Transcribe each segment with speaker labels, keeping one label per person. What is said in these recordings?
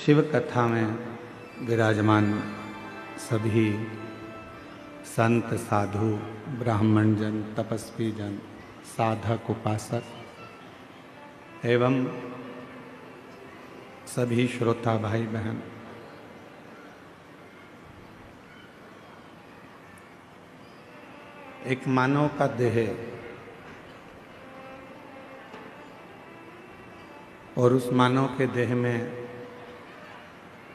Speaker 1: शिव कथा में विराजमान सभी संत साधु ब्राह्मण जन तपस्वी जन साधक उपासक एवं सभी श्रोता भाई बहन एक मानव का देह और उस मानव के देह में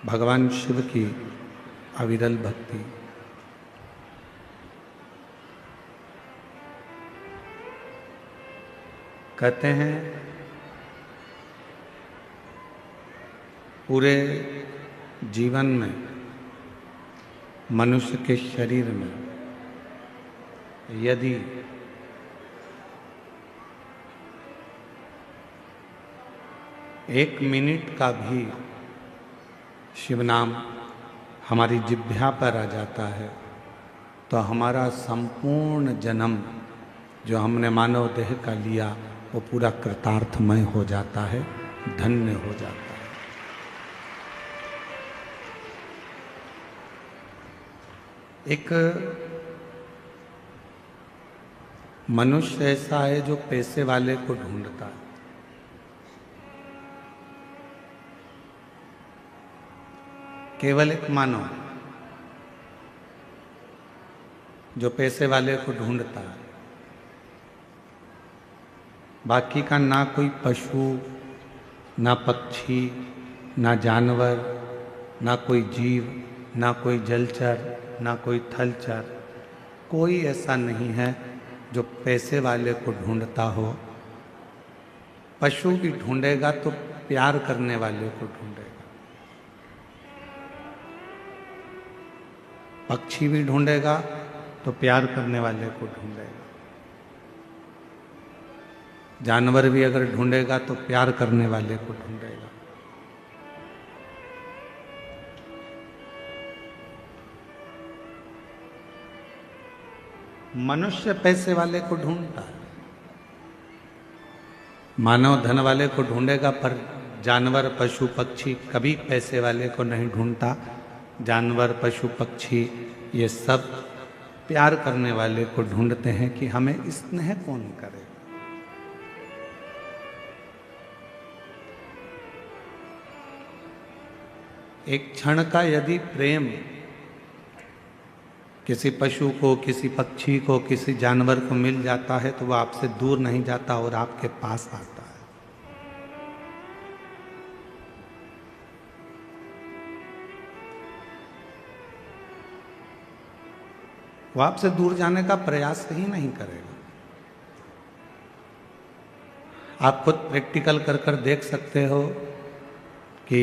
Speaker 1: भगवान शिव की अविरल भक्ति। कहते हैं पूरे जीवन में मनुष्य के शरीर में यदि एक मिनट का भी शिव नाम हमारी जिह्वा पर आ जाता है तो हमारा संपूर्ण जन्म जो हमने मानव देह का लिया वो पूरा कृतार्थमय हो जाता है, धन्य हो जाता है। एक मनुष्य ऐसा है जो पैसे वाले को ढूंढता है। केवल एक मानव जो पैसे वाले को ढूंढता है, बाकी का ना कोई पशु, ना पक्षी, ना जानवर, ना कोई जीव, ना कोई जलचर, ना कोई थलचर, कोई ऐसा नहीं है जो पैसे वाले को ढूंढता हो। पशु भी ढूंढेगा तो प्यार करने वाले को ढूंढेगा, पक्षी भी ढूंढेगा तो प्यार करने वाले को ढूंढेगा, जानवर भी अगर ढूंढेगा तो प्यार करने वाले को ढूंढेगा। मनुष्य पैसे वाले को ढूंढता है, मानव धन वाले को ढूंढेगा, पर जानवर पशु पक्षी कभी पैसे वाले को नहीं ढूंढता। जानवर पशु पक्षी ये सब प्यार करने वाले को ढूंढते हैं कि हमें स्नेह कौन करे। एक क्षण का यदि प्रेम किसी पशु को, किसी पक्षी को, किसी जानवर को मिल जाता है तो वह आपसे दूर नहीं जाता और आपके पास आता है। वो आपसे दूर जाने का प्रयास ही नहीं करेगा। आप खुद प्रैक्टिकल कर कर देख सकते हो कि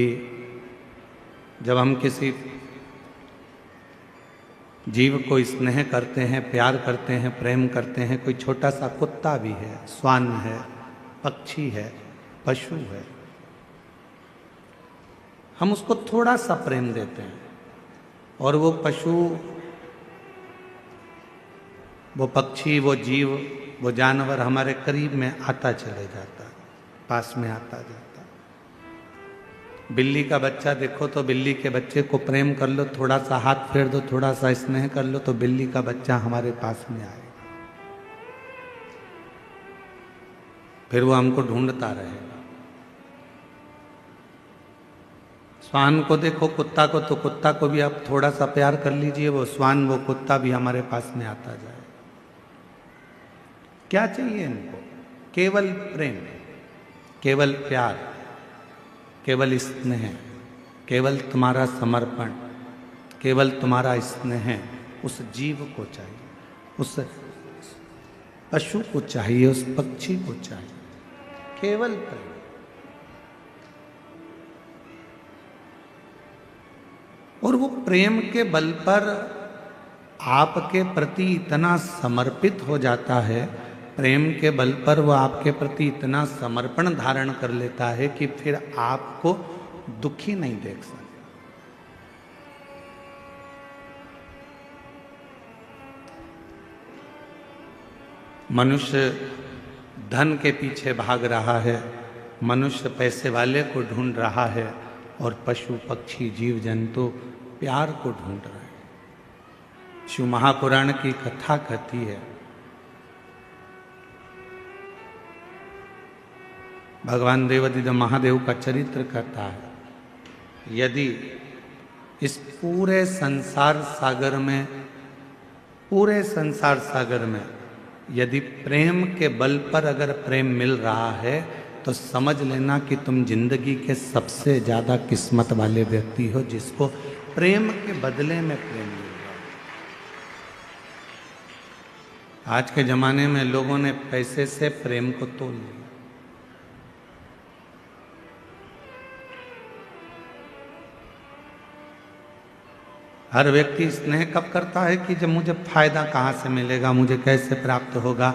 Speaker 1: जब हम किसी जीव को स्नेह करते हैं, प्यार करते हैं, प्रेम करते हैं, कोई छोटा सा कुत्ता भी है, श्वान है, पक्षी है, पशु है, हम उसको थोड़ा सा प्रेम देते हैं और वो पशु, वो पक्षी, वो जीव, वो जानवर हमारे करीब में आता चले जाता है, पास में आता जाता है। बिल्ली का बच्चा देखो तो बिल्ली के बच्चे को प्रेम कर लो, थोड़ा सा हाथ फेर दो, थोड़ा सा स्नेह कर लो तो बिल्ली का बच्चा हमारे पास में आएगा, फिर वो हमको ढूंढता रहेगा। श्वान को देखो, कुत्ता को, तो कुत्ता को भी आप थोड़ा सा प्यार कर लीजिए, वो श्वान, वो कुत्ता भी हमारे पास में आता जाए। क्या चाहिए इनको? केवल प्रेम, केवल प्यार, केवल स्नेह, केवल तुम्हारा समर्पण, केवल तुम्हारा स्नेह उस जीव को चाहिए, उस पशु को चाहिए, उस पक्षी को चाहिए, केवल प्रेम। और वो प्रेम के बल पर आपके प्रति इतना समर्पित हो जाता है, प्रेम के बल पर वो आपके प्रति इतना समर्पण धारण कर लेता है कि फिर आपको दुखी नहीं देख सकता। मनुष्य धन के पीछे भाग रहा है, मनुष्य पैसे वाले को ढूंढ रहा है और पशु पक्षी जीव जंतु प्यार को ढूंढ रहे हैं। शिव महापुराण की कथा कहती है, भगवान देवादिदेव महादेव का चरित्र कहता है, यदि इस पूरे संसार सागर में यदि प्रेम के बल पर अगर प्रेम मिल रहा है तो समझ लेना कि तुम जिंदगी के सबसे ज्यादा किस्मत वाले व्यक्ति हो, जिसको प्रेम के बदले में प्रेम मिल रहा है। आज के जमाने में लोगों ने पैसे से प्रेम को तोल लिया। हर व्यक्ति स्नेह कब करता है कि जब मुझे फायदा कहाँ से मिलेगा, मुझे कैसे प्राप्त होगा,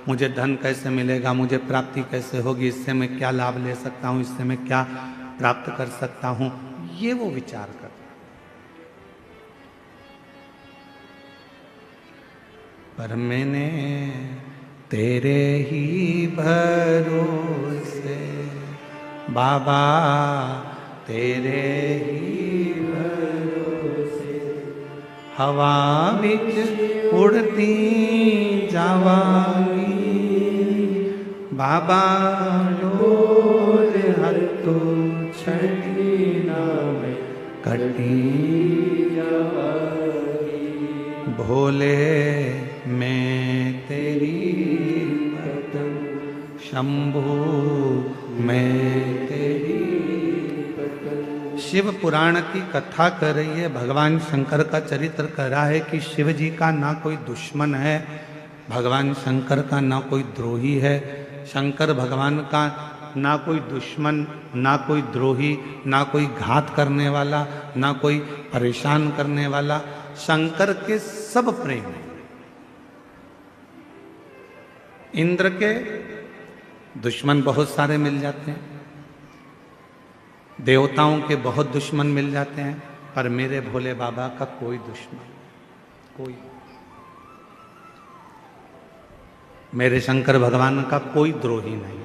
Speaker 1: मुझे धन कैसे मिलेगा, मुझे प्राप्ति कैसे होगी, इससे मैं क्या लाभ ले सकता हूँ, इससे मैं क्या प्राप्त कर सकता हूँ, ये वो विचार करता है। पर मैंने तेरे ही भरोसे बाबा, तेरे ही भरोसे हवा बिच उड़ती जावांगी बाबा, डोर हत्तो छड़ी नाम कटी जावांगी। भोले मैं तेरी पतंग, शंभू मैं तेरी पतंग। शिव पुराण की कथा कर रही है, भगवान शंकर का चरित्र कर रहा है कि शिव जी का ना कोई दुश्मन है, भगवान शंकर का ना कोई द्रोही है। शंकर भगवान का ना कोई दुश्मन, ना कोई द्रोही, ना कोई घात करने वाला, ना कोई परेशान करने वाला। शंकर के सब प्रेम है। इंद्र के दुश्मन बहुत सारे मिल जाते हैं, देवताओं के बहुत दुश्मन मिल जाते हैं, पर मेरे भोले बाबा का कोई दुश्मन, कोई, मेरे शंकर भगवान का कोई द्रोही नहीं।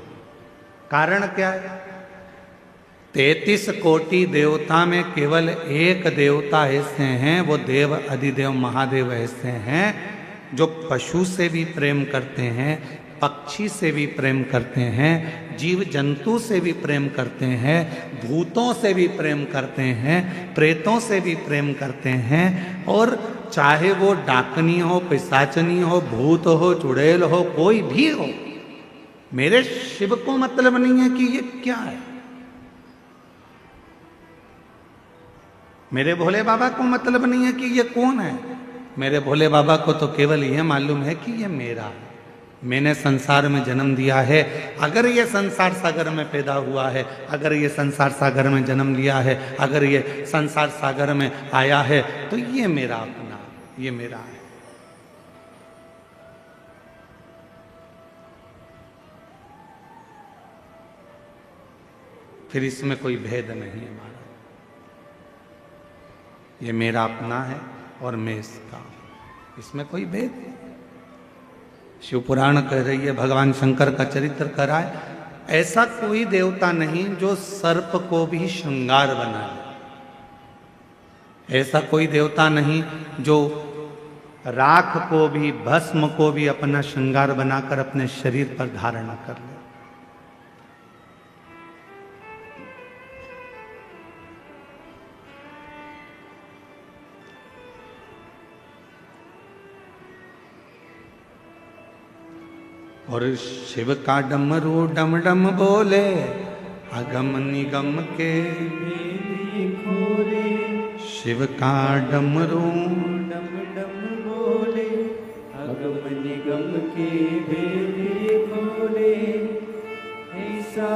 Speaker 1: कारण क्या है? 33 कोटि देवता में केवल एक देवता ऐसे हैं, वो देव अधिदेव महादेव ऐसे हैं जो पशु से भी प्रेम करते हैं, पक्षी से भी प्रेम करते हैं, जीव जंतु से भी प्रेम करते हैं, भूतों से भी प्रेम करते हैं, प्रेतों से भी प्रेम करते हैं। और चाहे वो डाकनी हो, पिशाचनी हो, भूत हो, चुड़ैल हो, कोई भी हो, मेरे शिव को मतलब नहीं है कि ये क्या है। मेरे भोले बाबा को मतलब नहीं है कि ये कौन है। मेरे भोले बाबा को तो केवल यह मालूम है कि ये मेरा है, मैंने संसार में जन्म दिया है। अगर ये संसार सागर में पैदा हुआ है, अगर ये संसार सागर में जन्म लिया है, अगर ये संसार सागर में आया है, तो ये मेरा अपना, ये मेरा है। फिर इसमें कोई भेद नहीं है हमारा, ये मेरा अपना है और मैं इसका, इसमें कोई भेद नहीं। शिव पुराण कह रही है, भगवान शंकर का चरित्र कह रहा है, ऐसा कोई देवता नहीं जो सर्प को भी श्रृंगार बनाए, ऐसा कोई देवता नहीं जो राख को भी, भस्म को भी अपना श्रृंगार बनाकर अपने शरीर पर धारण कर ले। और शिव का डमरू डम डम बोले, अगम निगम के भेदी खोले। शिव का डमरू डम डम बोले, अगम निगम के भेदी खोले। ऐसा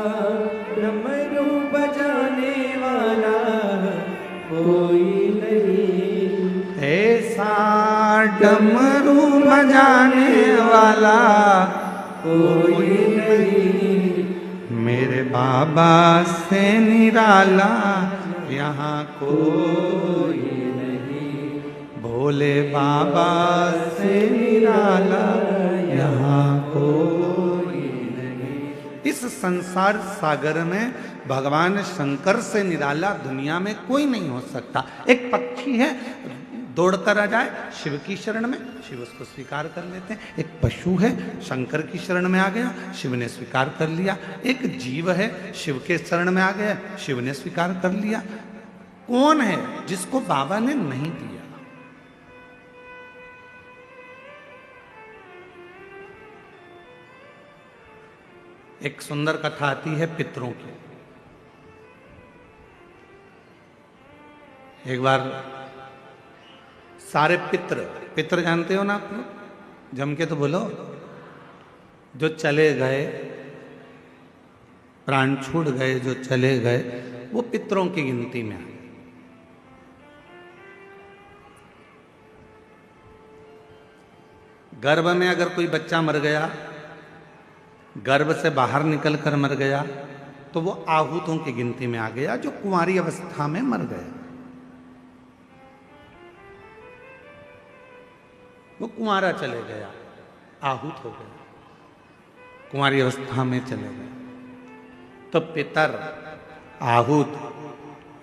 Speaker 1: डमरू बजाने वाला कोई नहीं, ऐसा डमरू बजाने वाला कोई नहीं, मेरे बाबा से निराला यहाँ कोई नहीं, भोले बाबा से निराला यहाँ कोई नहीं। इस संसार सागर में भगवान शंकर से निराला दुनिया में कोई नहीं हो सकता। एक पक्षी है, दौड़कर आ जाए शिव की शरण में, शिव उसको स्वीकार कर लेते हैं। एक पशु है, शंकर की शरण में आ गया, शिव ने स्वीकार कर लिया। एक जीव है, शिव के शरण में आ गया, शिव ने स्वीकार कर लिया। कौन है जिसको बाबा ने नहीं दिया? एक सुंदर कथा आती है पितरों की। एक बार सारे पितर जानते हो ना आप लोग, जम के तो बोलो, जो चले गए, प्राण छूट गए, जो चले गए, वो पितरों की गिनती में आए। गर्भ में अगर कोई बच्चा मर गया, गर्भ से बाहर निकल कर मर गया, तो वो आहूतों की गिनती में आ गया, जो कुंवारी अवस्था में मर गया। वो कुंवारा चले गया, आहूत हो गया, कुंवारी अवस्था में चले गए। तो पितर, आहूत,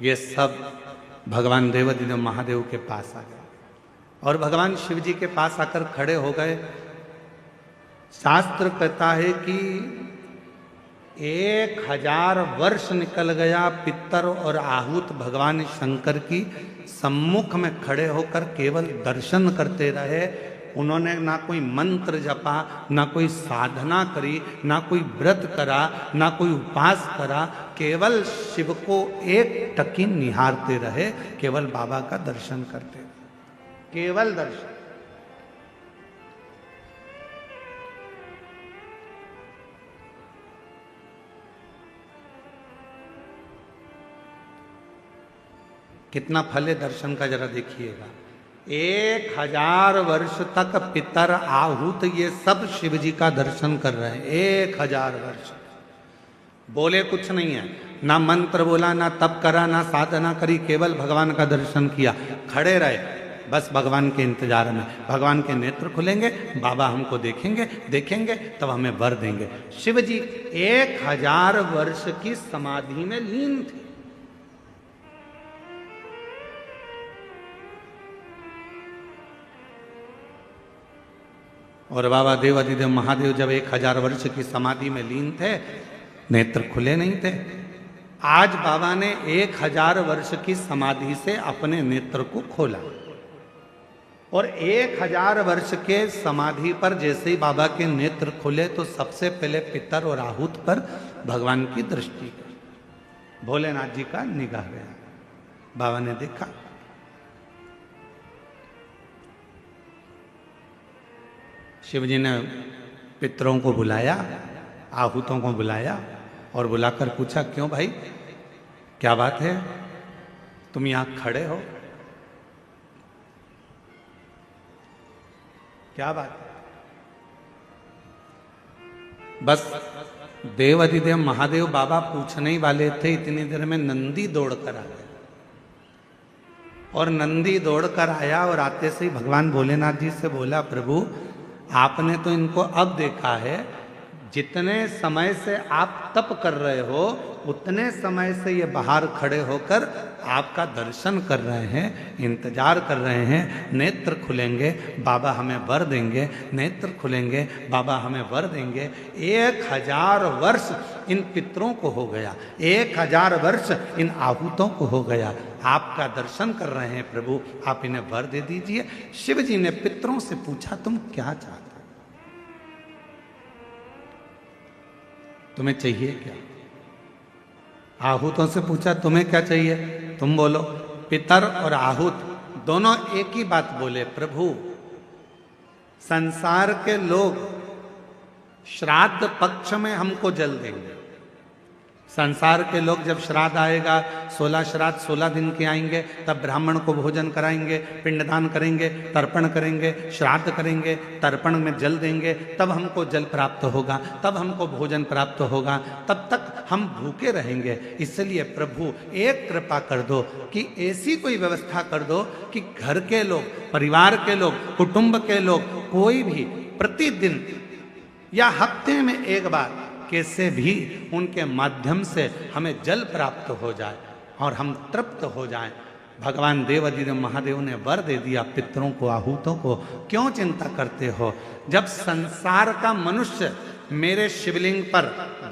Speaker 1: ये सब भगवान देवाधिदेव महादेव के पास आ गए और भगवान शिव जी के पास आकर खड़े हो गए। शास्त्र कहता है कि 1000 वर्ष निकल गया, पितर और आहूत भगवान शंकर की सम्मुख में खड़े होकर केवल दर्शन करते रहे। उन्होंने ना कोई मंत्र जपा, ना कोई साधना करी, ना कोई व्रत करा, ना कोई उपास करा, केवल शिव को एक टकी निहारते रहे, केवल बाबा का दर्शन करते रहे, केवल दर्शन। कितना फल है दर्शन का, जरा देखिएगा। 1000 वर्ष तक पितर, आहूत, ये सब शिव जी का दर्शन कर रहे हैं। 1000 वर्ष बोले कुछ नहीं है, ना मंत्र बोला, ना तप करा, ना साधना करी, केवल भगवान का दर्शन किया, खड़े रहे बस भगवान के इंतजार में। भगवान के नेत्र खुलेंगे, बाबा हमको देखेंगे, देखेंगे तब हमें वर देंगे। शिव जी 1000 वर्ष की समाधि में लीन थे। और बाबा देवाधिदेव महादेव जब 1000 वर्ष की समाधि में लीन थे, नेत्र खुले नहीं थे। आज बाबा ने 1000 वर्ष की समाधि से अपने नेत्र को खोला और 1000 वर्ष के समाधि पर जैसे ही बाबा के नेत्र खुले तो सबसे पहले पितर और आहूत पर भगवान की दृष्टि गई। भोलेनाथ जी का निगाह गया, बाबा ने देखा, शिव जी ने पितरों को बुलाया, आहूतों को बुलाया और बुलाकर पूछा, क्यों भाई, क्या बात है, तुम यहां खड़े हो, क्या बात है? बस देवाधिदेव महादेव बाबा पूछने ही वाले थे, इतनी देर में नंदी दौड़कर आ गया। और नंदी दौड़कर आया और आते से ही भगवान भोलेनाथ जी से बोला, प्रभु आपने तो इनको अब देखा है, जितने समय से आप तप कर रहे हो उतने समय से ये बाहर खड़े होकर आपका दर्शन कर रहे हैं, इंतजार कर रहे हैं। नेत्र खुलेंगे, बाबा हमें वर देंगे, नेत्र खुलेंगे, बाबा हमें वर देंगे। 1000 वर्ष इन पितरों को हो गया, 1000 वर्ष इन आहूतों को हो गया, आपका दर्शन कर रहे हैं प्रभु, आप इन्हें वर दे दीजिए। शिव जी ने पितरों से पूछा, तुम क्या चाहते, तुम्हें चाहिए क्या? आहूतों से पूछा, तुम्हें क्या चाहिए, तुम बोलो। पितर और आहूत दोनों एक ही बात बोले, प्रभु संसार के लोग श्राद्ध पक्ष में हमको जल देंगे। संसार के लोग जब श्राद्ध आएगा, 16 श्राद्ध 16 दिन के आएंगे, तब ब्राह्मण को भोजन कराएंगे, पिंडदान करेंगे, तर्पण करेंगे, श्राद्ध करेंगे, तर्पण में जल देंगे, तब हमको जल प्राप्त होगा, तब हमको भोजन प्राप्त होगा, तब तक हम भूखे रहेंगे। इसलिए प्रभु एक कृपा कर दो कि ऐसी कोई व्यवस्था कर दो कि घर के लोग, परिवार के लोग, कुटुंब के लोग, कोई भी प्रतिदिन या हफ्ते में एक बार कैसे भी उनके माध्यम से हमें जल प्राप्त हो जाए और हम तृप्त हो जाएं। भगवान देवाधिदेव महादेव ने वर दे दिया पितरों को, आहूतों को। क्यों चिंता करते हो? जब संसार का मनुष्य मेरे शिवलिंग पर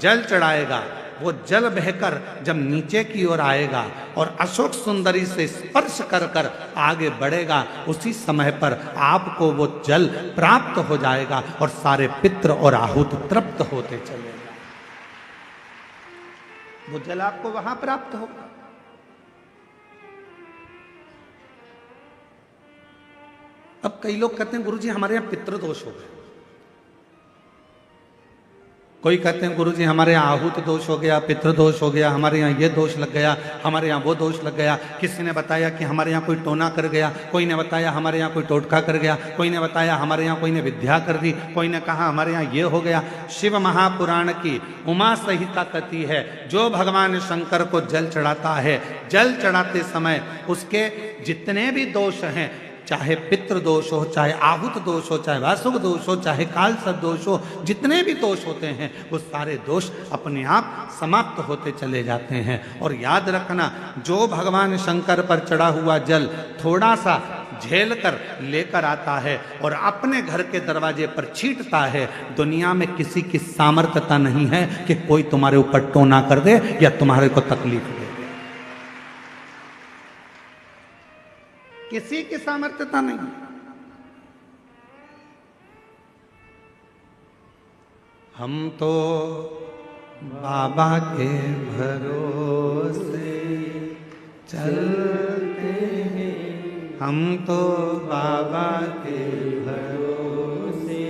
Speaker 1: जल चढ़ाएगा, वो जल बहकर जब नीचे की ओर आएगा और अशोक सुंदरी से स्पर्श कर कर आगे बढ़ेगा, उसी समय पर आपको वो जल प्राप्त हो जाएगा और सारे पितृ और आहूत तृप्त होते चलेगा। वो जल आपको वहां प्राप्त होगा। अब कई लोग कहते हैं गुरुजी हमारे यहां पितृदोष हो गए, कोई कहते हैं गुरुजी हमारे यहाँ आहूत दोष हो गया, पितृदोष हो गया, हमारे यहाँ ये दोष लग गया, हमारे यहाँ वो दोष लग गया। किसी ने बताया कि हमारे यहाँ कोई टोना कर गया, कोई ने बताया हमारे यहाँ कोई टोटका कर गया, कोई ने बताया हमारे यहाँ कोई ने विद्या कर दी, कोई ने कहा हमारे यहाँ ये हो गया। शिव महापुराण की उमा संहिता कहती है, जो भगवान शंकर को जल चढ़ाता है, जल चढ़ाते समय उसके जितने भी दोष हैं, चाहे पितृ दोष हो, चाहे आहुत दोष हो, चाहे वासुक दोष हो, चाहे कालसर्प दोष हो, जितने भी दोष होते हैं वो सारे दोष अपने आप समाप्त होते चले जाते हैं। और याद रखना, जो भगवान शंकर पर चढ़ा हुआ जल थोड़ा सा झेल कर लेकर आता है और अपने घर के दरवाजे पर छींटता है, दुनिया में किसी की सामर्थ्यता नहीं है कि कोई तुम्हारे ऊपर टोना कर दे या तुम्हारे को तकलीफ दे। किसी की सामर्थ्यता नहीं। हम तो बाबा के भरोसे चलते हैं, हम तो बाबा के भरोसे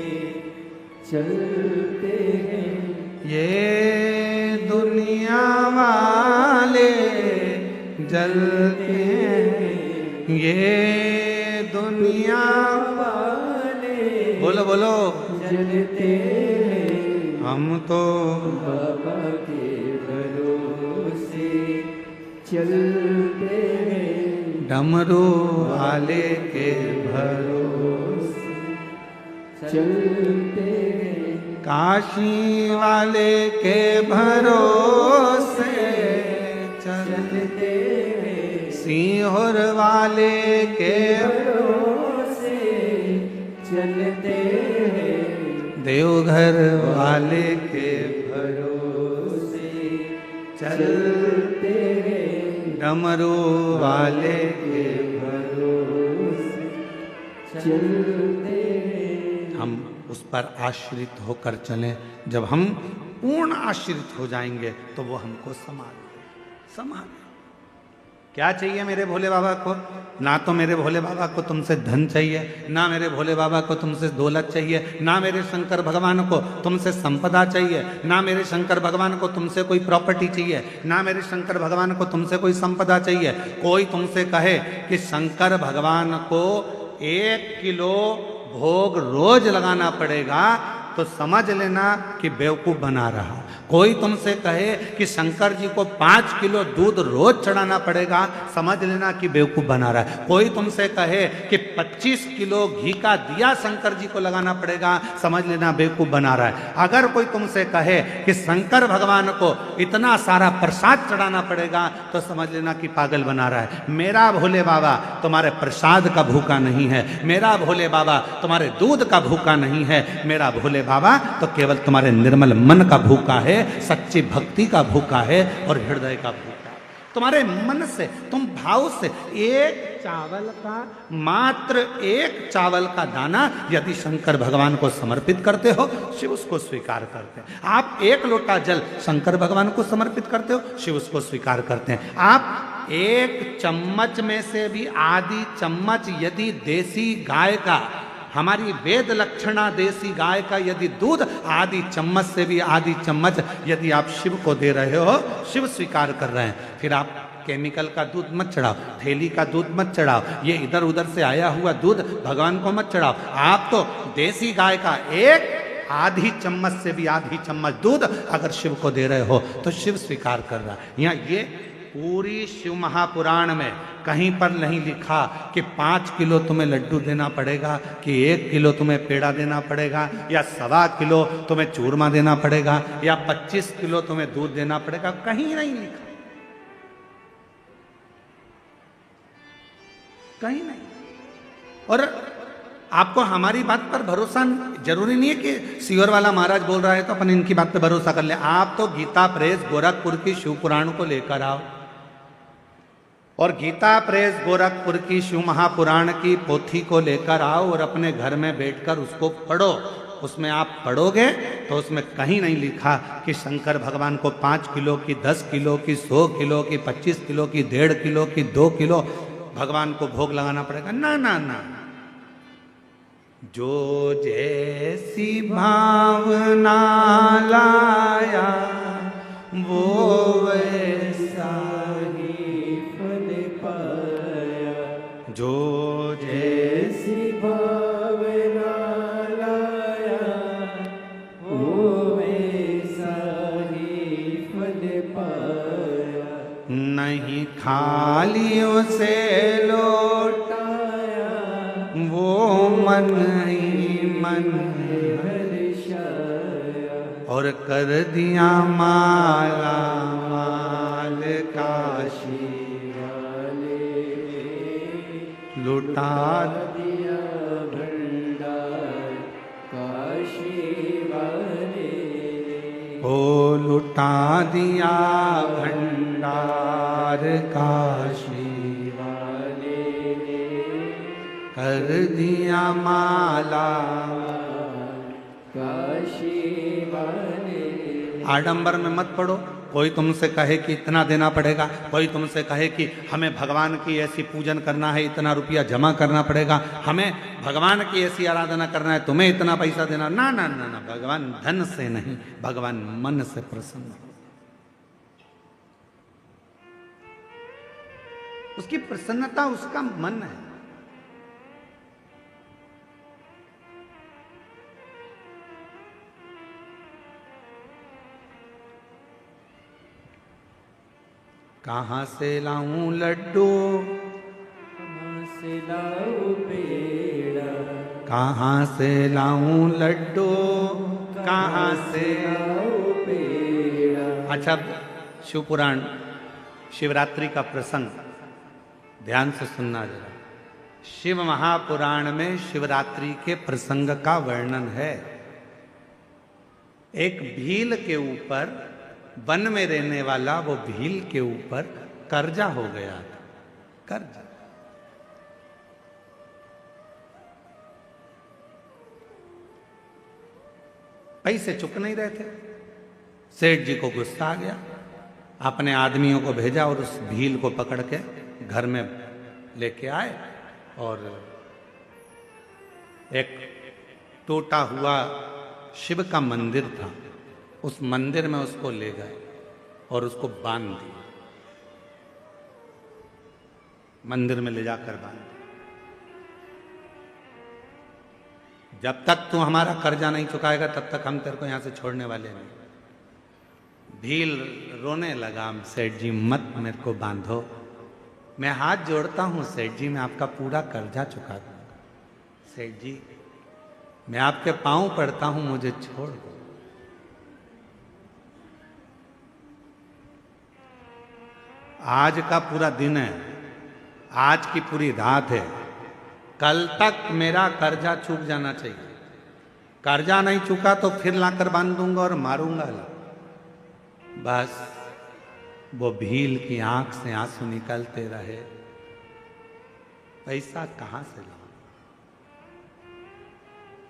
Speaker 1: चलते हैं। ये दुनिया वाले जलते हैं, ये दुनिया वाले बोलो बोलो जलते हैं। हम तो बाबा के भरोसे चलते हैं, डमरू वाले के भरोसे चलते हैं, काशी वाले के भरोसे चलते हैं, सीहोर वाले के भरोसे चलते हैं, देवघर वाले के भरोसे चलते हैं, डमरू वाले के भरोसे चलते हैं। हम उस पर आश्रित होकर चलें। जब हम पूर्ण आश्रित हो जाएंगे तो वो हमको संभाल। क्या चाहिए मेरे भोले बाबा को? ना तो मेरे भोले बाबा को तुमसे धन चाहिए, ना मेरे भोले बाबा को तुमसे दौलत चाहिए, ना मेरे शंकर भगवान को तुमसे संपदा चाहिए, ना मेरे शंकर भगवान को तुमसे कोई प्रॉपर्टी चाहिए, ना मेरे शंकर भगवान को तुमसे कोई संपदा चाहिए। कोई तुमसे कहे कि शंकर भगवान को 1 किलो भोग रोज लगाना पड़ेगा तो समझ लेना कि बेवकूफ बना रहा। कोई तुमसे कहे कि शंकर जी को 5 किलो दूध रोज चढ़ाना पड़ेगा, समझ लेना कि बेवकूफ बना रहा है। कोई तुमसे कहे कि 25 किलो घी का दिया शंकर जी को लगाना पड़ेगा, समझ लेना बेवकूफ बना रहा है। अगर कोई तुमसे कहे कि शंकर भगवान को इतना सारा प्रसाद चढ़ाना पड़ेगा तो समझ लेना कि पागल बना रहा है। मेरा भोले बाबा तुम्हारे प्रसाद का भूखा नहीं है, मेरा भोले बाबा तुम्हारे दूध का भूखा नहीं है, मेरा भोले बाबा तो केवल तुम्हारे निर्मल मन का भूखा है, सच्ची भक्ति का भूखा है और हृदय का भूखा। तुम्हारे मन से, तुम भाव से एक चावल का, मात्र एक चावल का दाना यदि शंकर भगवान को समर्पित करते हो, शिव उसको स्वीकार करते हैं। आप 1 लोटा जल शंकर भगवान को समर्पित करते हो, शिव उसको स्वीकार करते हैं। आप 1 चम्मच में से भी आधी चम्मच यदि देसी गाय का, हमारी वेद लक्षणा देसी गाय का यदि दूध आधी चम्मच से भी आधी चम्मच यदि आप शिव को दे रहे हो, शिव स्वीकार कर रहे हैं। फिर आप केमिकल का दूध मत चढ़ाओ, थैली का दूध मत चढ़ाओ, ये इधर उधर से आया हुआ दूध भगवान को मत चढ़ाओ। आप तो देसी गाय का 1 आधी चम्मच से भी आधी चम्मच दूध अगर शिव को दे रहे हो तो शिव स्वीकार कर रहा है। यहाँ ये पूरी शिव महापुराण में कहीं पर नहीं लिखा कि 5 किलो तुम्हें लड्डू देना पड़ेगा, कि 1 किलो तुम्हें पेड़ा देना पड़ेगा, या 1.25 किलो तुम्हें चूरमा देना पड़ेगा, या 25 किलो तुम्हें दूध देना पड़ेगा। कहीं नहीं लिखा, कहीं नहीं। और आपको हमारी बात पर भरोसा जरूरी नहीं है कि सीवर वाला महाराज बोल रहा है तो अपन इनकी बात पर भरोसा कर ले। आप तो गीता प्रेस गोरखपुर की शिव पुराण को लेकर आओ, और गीता प्रेस गोरखपुर की शिव महापुराण की पोथी को लेकर आओ और अपने घर में बैठकर उसको पढ़ो। उसमें आप पढ़ोगे तो उसमें कहीं नहीं लिखा कि शंकर भगवान को 5 किलो की, 10 किलो की, 100 किलो की, 25 किलो की, 1.5 किलो की, 2 किलो भगवान को भोग लगाना पड़ेगा। ना ना ना, जो जैसी भावना लाया वो वैसा ही फल पाया। जो जैसी भावना लाया वो वैसा ही फल पाया। नहीं खाली उसे लौटाया वो मन ही मन हर्षाया। और कर दिया माला माल काशी वाले, लुटा दिया भंडार काशी वाले। ओ लुटा दिया भंडार काशी वाले, कर दिया माला काशी वाले। आडंबर में मत पड़ो। कोई तुमसे कहे कि इतना देना पड़ेगा, कोई तुमसे कहे कि हमें भगवान की ऐसी पूजन करना है, इतना रुपया जमा करना पड़ेगा, हमें भगवान की ऐसी आराधना करना है, तुम्हें इतना पैसा देना। ना ना ना ना, भगवान धन से नहीं, भगवान मन से प्रसन्न। उसकी प्रसन्नता उसका मन है। कहाँ से लाऊं लड्डू, कहाँ से लाऊं पेड़ा, कहाँ से लाऊं लड्डू, कहाँ से लाऊं पेड़ा। अच्छा, शिव पुराण शिवरात्रि का प्रसंग ध्यान से सुनना जरा। शिव महापुराण में शिवरात्रि के प्रसंग का वर्णन है। एक भील के ऊपर, वन में रहने वाला वो भील के ऊपर कर्जा हो गया था। कर्जा, पैसे चुक नहीं रहे थे। सेठ जी को गुस्सा आ गया, अपने आदमियों को भेजा और उस भील को पकड़ के घर में लेके आए, और एक टूटा हुआ शिव का मंदिर था, उस मंदिर में उसको ले गए और उसको बांध दिया। मंदिर में ले जाकर बांध दिया। जब तक तू हमारा कर्जा नहीं चुकाएगा तब तक हम तेरे को यहां से छोड़ने वाले नहीं। भील रोने लगा, सेठ जी मत मेरे को बांधो, मैं हाथ जोड़ता हूं सेठ जी, मैं आपका पूरा कर्जा चुका दूंगा। सेठ जी मैं आपके पांव पड़ता हूं, मुझे छोड़ दो। आज का पूरा दिन है, आज की पूरी रात है, कल तक मेरा कर्जा चूक जाना चाहिए। कर्जा नहीं चुका तो फिर लाकर बांध दूंगा और मारूंगा। बस वो भील की आंख से आंसू निकलते रहे। पैसा कहां से लाऊं?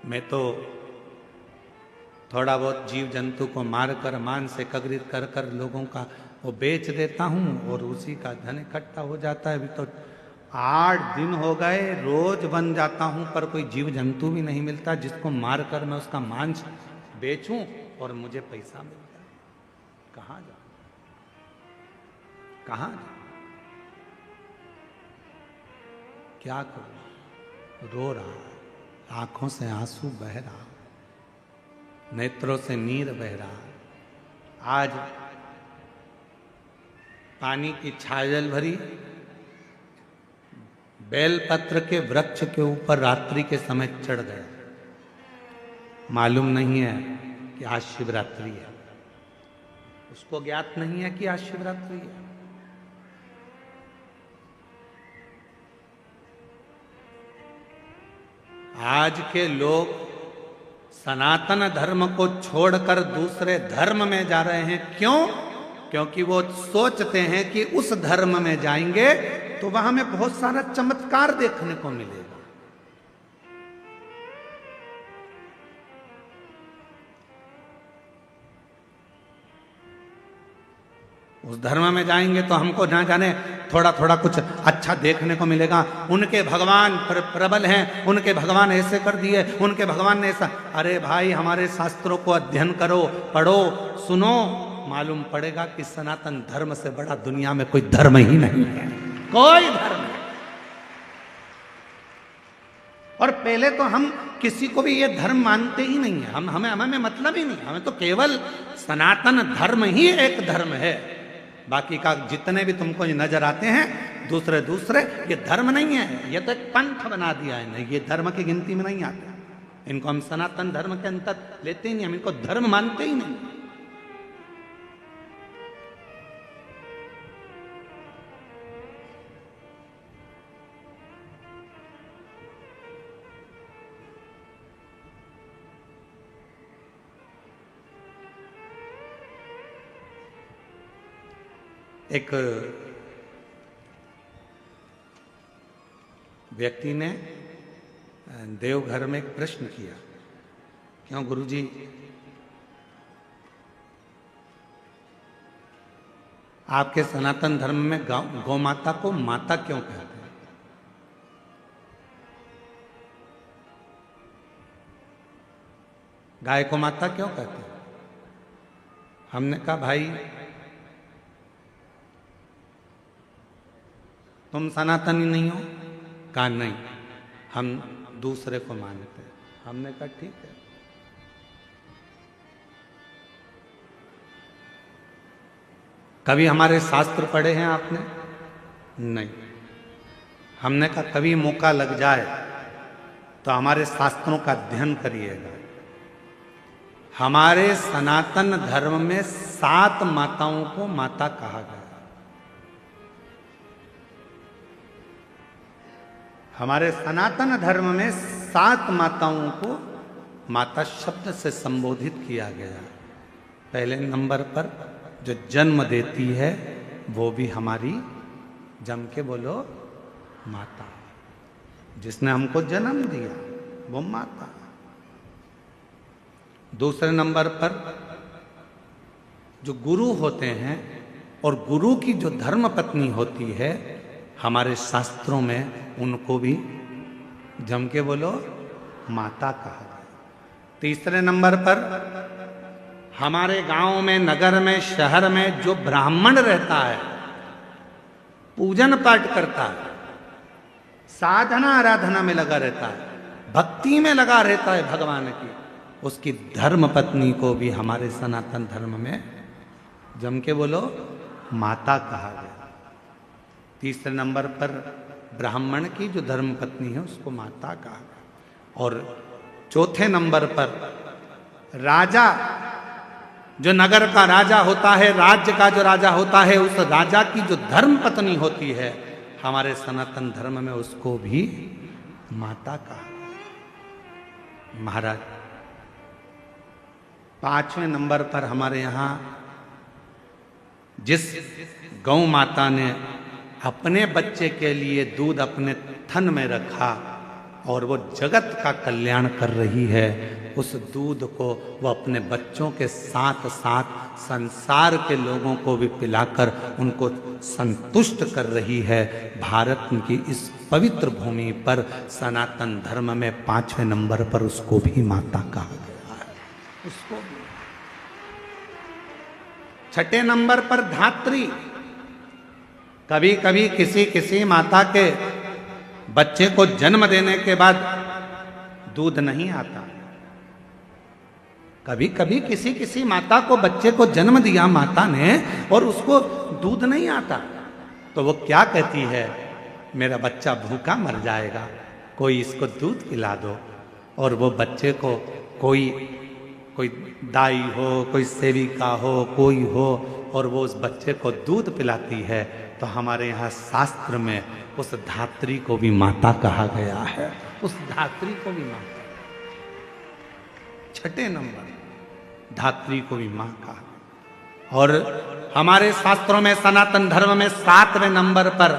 Speaker 1: मैं तो थोड़ा बहुत जीव जंतु को मारकर, मांस एकत्रित कर कर लोगों का वो बेच देता हूं और उसी का धन इकट्ठा हो जाता है। अभी तो 8 दिन हो गए, रोज बन जाता हूं पर कोई जीव जंतु भी नहीं मिलता जिसको मारकर मैं उसका मांस बेचूं और मुझे पैसा मिल जाए। कहां जाऊं, कहां जाऊं, क्या करूं? रो रहा, आंखों से आंसू बह रहा, नेत्रों से नीर बह रहा। आज पानी की छाजल भरी, बेलपत्र के वृक्ष के ऊपर रात्रि के समय चढ़ गया। मालूम नहीं है कि आज शिवरात्रि है, उसको ज्ञात नहीं है कि आज शिवरात्रि है। आज के लोग सनातन धर्म को छोड़कर दूसरे धर्म में जा रहे हैं। क्यों? क्योंकि वो सोचते हैं कि उस धर्म में जाएंगे तो वहां हमें बहुत सारा चमत्कार देखने को मिलेगा। उस धर्म में जाएंगे तो हमको ना जाने थोड़ा थोड़ा कुछ अच्छा देखने को मिलेगा। उनके भगवान प्रबल हैं, उनके भगवान ऐसे कर दिए, उनके भगवान ने ऐसा। अरे भाई, हमारे शास्त्रों को अध्ययन करो, पढ़ो, सुनो, मालूम पड़ेगा कि सनातन धर्म से बड़ा दुनिया में कोई धर्म ही नहीं है, कोई धर्म नहीं। और पहले तो हम किसी को भी ये धर्म मानते ही नहीं है। हमें मतलब ही नहीं, हमें तो केवल सनातन धर्म ही एक धर्म है। बाकी का जितने भी तुमको नजर आते हैं दूसरे दूसरे, ये धर्म नहीं है, ये तो एक पंथ बना दिया है। नहीं, ये धर्म की गिनती में नहीं आते। इनको हम सनातन धर्म के अंतर लेते ही नहीं, हम इनको धर्म मानते ही नहीं। एक व्यक्ति ने देवघर में एक प्रश्न किया, क्यों गुरुजी, आपके सनातन धर्म में गौ माता को माता क्यों कहते हैं? गाय को माता क्यों कहते हैं? हमने कहा भाई, तुम सनातनी नहीं हो? कहा नहीं, हम दूसरे को मानते हैं। हमने कहा ठीक है। कभी हमारे शास्त्र पढ़े हैं आपने? नहीं। हमने कहा कभी मौका लग जाए तो हमारे शास्त्रों का अध्ययन करिएगा। हमारे सनातन धर्म में 7 माताओं को माता कहा गया। हमारे सनातन धर्म में 7 माताओं को माता शब्द से संबोधित किया गया। पहले नंबर पर जो जन्म देती है वो भी हमारी, जम के बोलो, माता। जिसने हमको जन्म दिया वो माता। दूसरे नंबर पर जो गुरु होते हैं और गुरु की जो धर्म पत्नी होती है, हमारे शास्त्रों में उनको भी जम के बोलो माता कहा गया। तीसरे नंबर पर हमारे गांव में, नगर में, शहर में जो ब्राह्मण रहता है, पूजन पाठ करता है, साधना आराधना में लगा रहता है, भक्ति में लगा रहता है भगवान की, उसकी धर्म पत्नी को भी हमारे सनातन धर्म में जम के बोलो माता कहा गया। तीसरे नंबर पर ब्राह्मण की जो धर्म पत्नी है उसको माता कहा गया। और चौथे नंबर पर राजा, जो नगर का राजा होता है, राज्य का जो राजा होता है, उस राजा की जो धर्म पत्नी होती है हमारे सनातन धर्म में, उसको भी माता कहा। महाराज, 5वें नंबर पर हमारे यहाँ जिस गौ माता ने अपने बच्चे के लिए दूध अपने थन में रखा और वो जगत का कल्याण कर रही है, उस दूध को वो अपने बच्चों के साथ साथ संसार के लोगों को भी पिलाकर उनको संतुष्ट कर रही है। भारत की इस पवित्र भूमि पर सनातन धर्म में 5वें नंबर पर उसको भी माता कहा गया है। उसको भी। 6ठे नंबर पर धात्री। कभी कभी किसी माता के बच्चे को जन्म देने के बाद दूध नहीं आता, कभी कभी किसी किसी माता को बच्चे को जन्म दिया माता ने और उसको दूध नहीं आता, तो वो क्या कहती है, मेरा बच्चा भूखा मर जाएगा, कोई इसको दूध पिला दो। और वो बच्चे को कोई दाई हो, कोई सेविका हो, कोई हो, और वो उस बच्चे को दूध पिलाती है। तो हमारे यहाँ शास्त्र में उस धात्री को भी माता कहा गया है, उस धात्री को भी माता। छठे नंबर धात्री को भी मां कहा। और हमारे शास्त्रों में सनातन धर्म में 7वें नंबर पर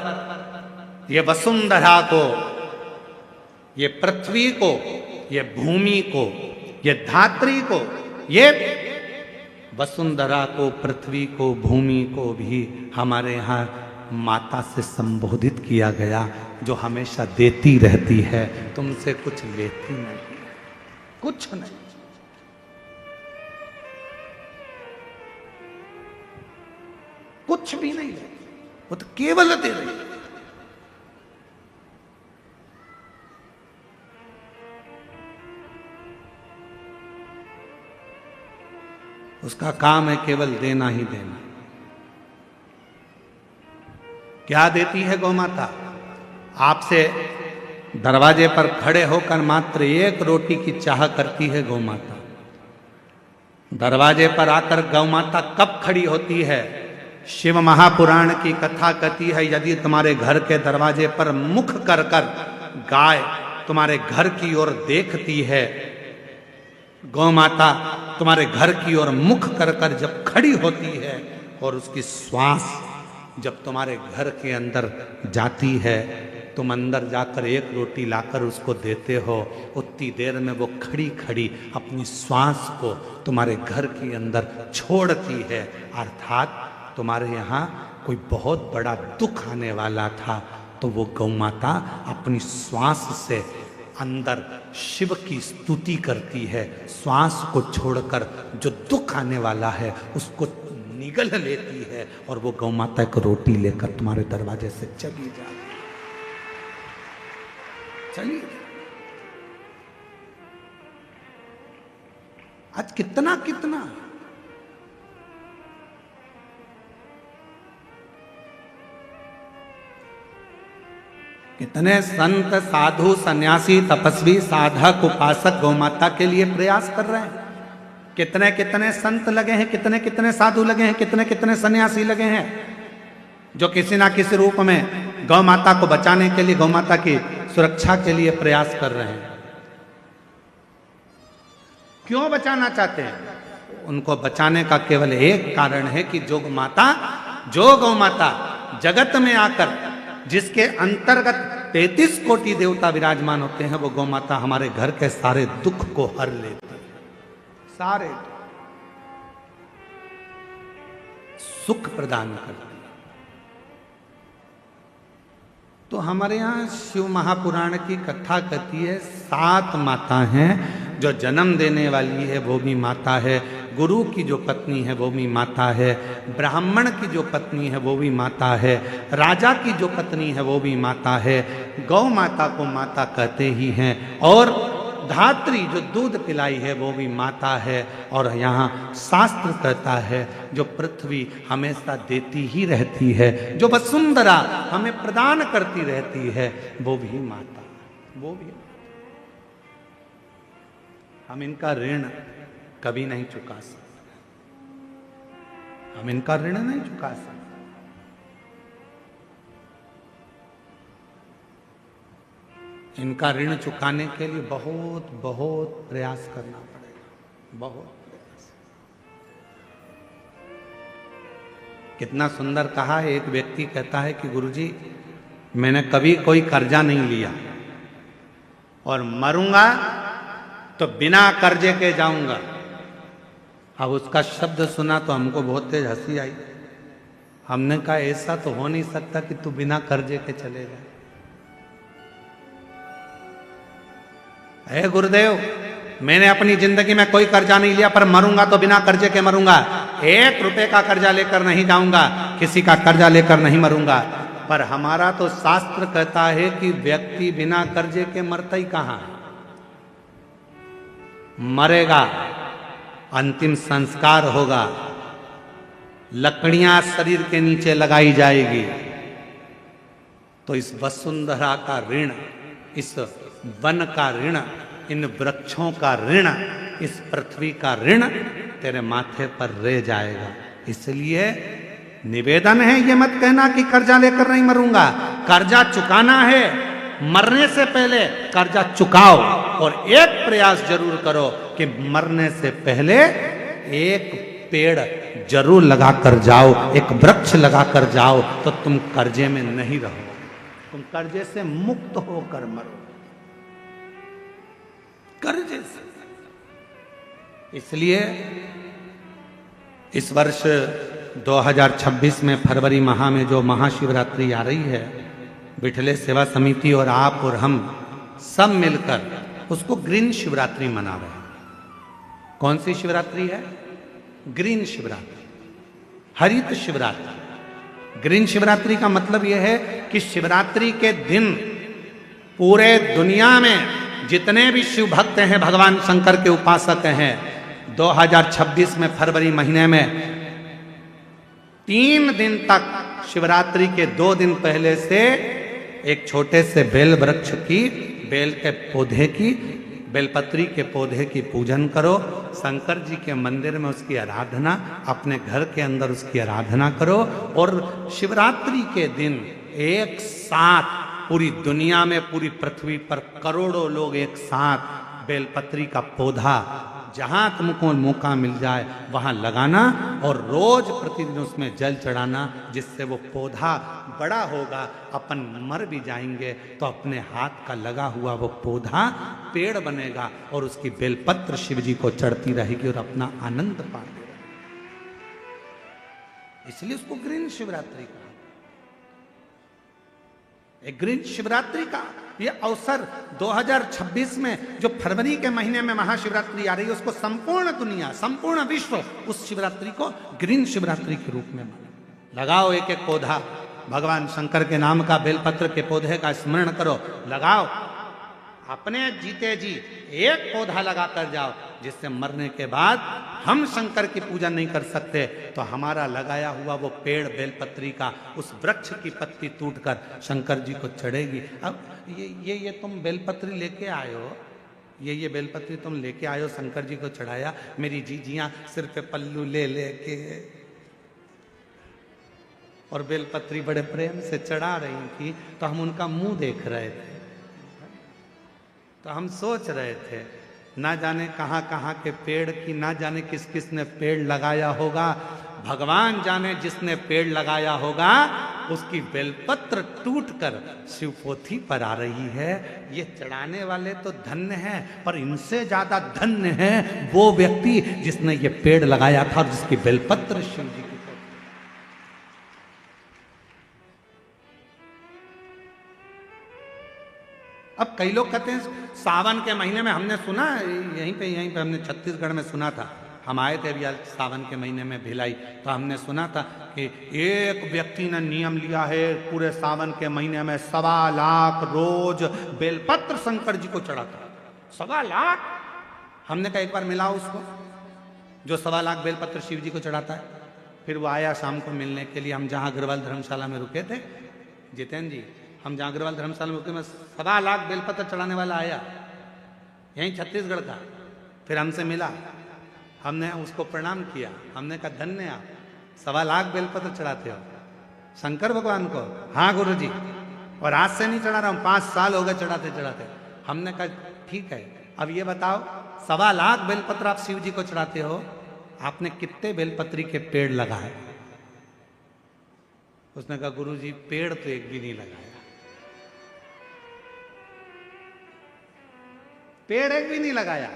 Speaker 1: ये वसुंधरा को, ये पृथ्वी को, ये भूमि को, ये धात्री को, ये वसुंधरा को, पृथ्वी को, भूमि को भी हमारे यहाँ माता से संबोधित किया गया, जो हमेशा देती रहती है, तुमसे कुछ लेती नहीं, कुछ नहीं। कुछ भी नहीं लेती, वो तो केवल दे रही है। उसका काम है केवल देना ही देना। क्या देती है गौ माता? आपसे दरवाजे पर खड़े होकर मात्र एक रोटी की चाह करती है गौ माता। दरवाजे पर आकर गौ माता कब खड़ी होती है? शिव महापुराण की कथा कहती है, यदि तुम्हारे घर के दरवाजे पर मुख कर कर गाय तुम्हारे घर की ओर देखती है, गौ माता तुम्हारे घर की ओर मुख कर कर जब खड़ी होती है और उसकी श्वास जब तुम्हारे घर के अंदर जाती है, तुम अंदर जाकर एक रोटी लाकर उसको देते हो, उतनी देर में वो खड़ी खड़ी अपनी श्वास को तुम्हारे घर के अंदर छोड़ती है। अर्थात तुम्हारे यहाँ कोई बहुत बड़ा दुख आने वाला था, तो वो गौ माता अपनी श्वास से अंदर शिव की स्तुति करती है, श्वास को छोड़कर जो दुख आने वाला है उसको निगल लेती है, और वो गौ माता एक रोटी लेकर तुम्हारे दरवाजे से चली जाती है। चलिए, आज कितना कितना कितने संत साधु सन्यासी तपस्वी साधक उपासक गौ माता के लिए प्रयास कर रहे हैं। कितने कितने संत लगे हैं, कितने कितने साधु लगे हैं, कितने कितने सन्यासी लगे हैं, जो किसी ना किसी रूप में गौ माता को बचाने के लिए, गौ माता की सुरक्षा के लिए प्रयास कर रहे हैं। क्यों बचाना चाहते हैं? उनको बचाने का केवल एक कारण है कि जो गौ माता जगत में आकर जिसके अंतर्गत 33 कोटि देवता विराजमान होते हैं, वो गौ माता हमारे घर के सारे दुख को हर लेती है, सारे सुख प्रदान करती है। तो हमारे यहाँ शिव महापुराण की कथा कहती है, 7 माता हैं, जो जन्म देने वाली है वो भी माता है, गुरु की जो पत्नी है वो भी माता है, ब्राह्मण की जो पत्नी है वो भी माता है, राजा की जो पत्नी है वो भी माता है। गौ माता को माता कहते ही हैं, और धात्री जो दूध पिलाई है वो भी माता है। और यहाँ शास्त्र कहता है, जो पृथ्वी हमेशा देती ही रहती है, जो वसुंधरा हमें प्रदान करती रहती है, वो भी माता, वो भी। हम इनका ऋण कभी नहीं चुका सकते, हम इनका ऋण नहीं चुका सकते। इनका ऋण चुकाने के लिए बहुत बहुत प्रयास करना पड़ेगा, बहुत प्रयास। कितना सुंदर कहा है, एक व्यक्ति कहता है कि गुरुजी, मैंने कभी कोई कर्जा नहीं लिया और मरूंगा तो बिना कर्जे के जाऊंगा। अब उसका शब्द सुना तो हमको बहुत तेज हंसी आई। हमने कहा ऐसा तो हो नहीं सकता कि तू बिना कर्जे के चले जाए। हे गुरुदेव, मैंने अपनी जिंदगी में कोई कर्जा नहीं लिया, पर मरूंगा तो बिना कर्जे के मरूंगा। 1 रुपए का कर्जा लेकर नहीं जाऊंगा, किसी का कर्जा लेकर नहीं मरूंगा। पर हमारा तो शास्त्र कहता है कि व्यक्ति बिना कर्जे के मरता ही कहाँ है, मरेगा अंतिम संस्कार होगा, लकड़ियां शरीर के नीचे लगाई जाएगी। तो इस वसुंधरा का ऋण, इस वन का ऋण, इन वृक्षों का ऋण, इस पृथ्वी का ऋण तेरे माथे पर रह जाएगा। इसलिए निवेदन है, ये मत कहना कि कर्जा लेकर नहीं मरूंगा। कर्जा चुकाना है, मरने से पहले कर्जा चुकाओ। और एक प्रयास जरूर करो कि मरने से पहले एक पेड़ जरूर लगा कर जाओ, एक वृक्ष लगा कर जाओ, तो तुम कर्जे में नहीं रहो, तुम कर्जे से मुक्त होकर मरो, कर्जे से। इसलिए इस वर्ष 2026 में फरवरी माह में जो महाशिवरात्रि आ रही है, विठले सेवा समिति और आप और हम सब मिलकर उसको ग्रीन शिवरात्रि मना रहे हैं। कौन सी शिवरात्रि है? ग्रीन शिवरात्रि, हरित शिवरात्रि। ग्रीन शिवरात्रि का मतलब यह है कि शिवरात्रि के दिन पूरे दुनिया में जितने भी शिव भक्त हैं, भगवान शंकर के उपासक हैं, 2026 में फरवरी महीने में 3 दिन तक शिवरात्रि के 2 दिन पहले से एक छोटे से बेल वृक्ष की, बेल के पौधे की, बेलपत्री के पौधे की पूजन करो। शंकर जी के मंदिर में उसकी आराधना, अपने घर के अंदर उसकी आराधना करो। और शिवरात्रि के दिन एक साथ पूरी दुनिया में, पूरी पृथ्वी पर करोड़ों लोग एक साथ बेलपत्री का पौधा जहां तुमको मौका मिल जाए वहां लगाना और रोज प्रतिदिन उसमें जल चढ़ाना, जिससे वो पौधा बड़ा होगा। अपन मर भी जाएंगे तो अपने हाथ का लगा हुआ वो पौधा पेड़ बनेगा और उसकी बेलपत्र शिव जी को चढ़ती रहेगी और अपना आनंद पाएगा। इसलिए उसको ग्रीन शिवरात्रि कहा। एक ग्रीन शिवरात्रि का ये अवसर 2026 में जो फरवरी के महीने में महाशिवरात्रि आ रही है, उसको संपूर्ण दुनिया, संपूर्ण विश्व उस शिवरात्रि को ग्रीन शिवरात्रि के रूप में माने। लगाओ एक एक पौधा, भगवान शंकर के नाम का बेलपत्र के पौधे का स्मरण करो, लगाओ। अपने जीते जी एक पौधा लगा कर जाओ, जिससे मरने के बाद हम शंकर की पूजा नहीं कर सकते तो हमारा लगाया हुआ वो पेड़ बेलपत्री का, उस वृक्ष की पत्ती टूटकर शंकर जी को चढ़ेगी। अब ये तुम बेलपत्री लेके आए हो, ये बेलपत्री तुम लेके आए हो, शंकर जी को चढ़ाया। मेरी जीजियां सिर पे पल्लू ले लेके और बेलपत्री बड़े प्रेम से चढ़ा रही थी, तो हम उनका मुंह देख रहे थे। तो हम सोच रहे थे, ना जाने कहाँ कहाँ के पेड़ की, ना जाने किस किस ने पेड़ लगाया होगा। भगवान जाने जिसने पेड़ लगाया होगा उसकी बेलपत्र टूटकर शिवपोथी पर आ रही है। ये चढ़ाने वाले तो धन्य हैं, पर इनसे ज्यादा धन्य है वो व्यक्ति जिसने ये पेड़ लगाया था और जिसकी बेलपत्र शिव जी की। अब कई लोग कहते हैं सावन के महीने में, हमने सुना यहीं पे हमने छत्तीसगढ़ में सुना था, हम आए थे अभी सावन के महीने में भिलाई, तो हमने सुना था कि एक व्यक्ति ने नियम लिया है पूरे सावन के महीने में 1.25 लाख रोज बेलपत्र शंकर जी को चढ़ाता। 1.25 लाख। हमने कहा एक बार मिला उसको जो 1.25 लाख बेलपत्र शिव जी को चढ़ाता है। फिर वो आया शाम को मिलने के लिए, हम जहाँ अग्रवाल धर्मशाला में रुके थे, जितेंद्र जी, हम जहाँ अग्रवाल धर्मशाला में रुके में 1.25 लाख बेलपत्र चढ़ाने वाला आया, यहीं छत्तीसगढ़ का। फिर हमसे मिला, हमने उसको प्रणाम किया, हमने कहा धन्य आप, 1.25 लाख बेलपत्र चढ़ाते हो शंकर भगवान को। हाँ गुरुजी, और आज से नहीं चढ़ा रहा हूँ, 5 साल हो गए चढ़ाते चढ़ाते। हमने कहा ठीक है, अब ये बताओ 1.25 लाख बेलपत्र आप शिव जी को चढ़ाते हो, आपने कितने बेलपत्री के पेड़ लगाए? उसने कहा गुरुजी पेड़ तो एक भी नहीं लगाया, पेड़ एक भी नहीं लगाया।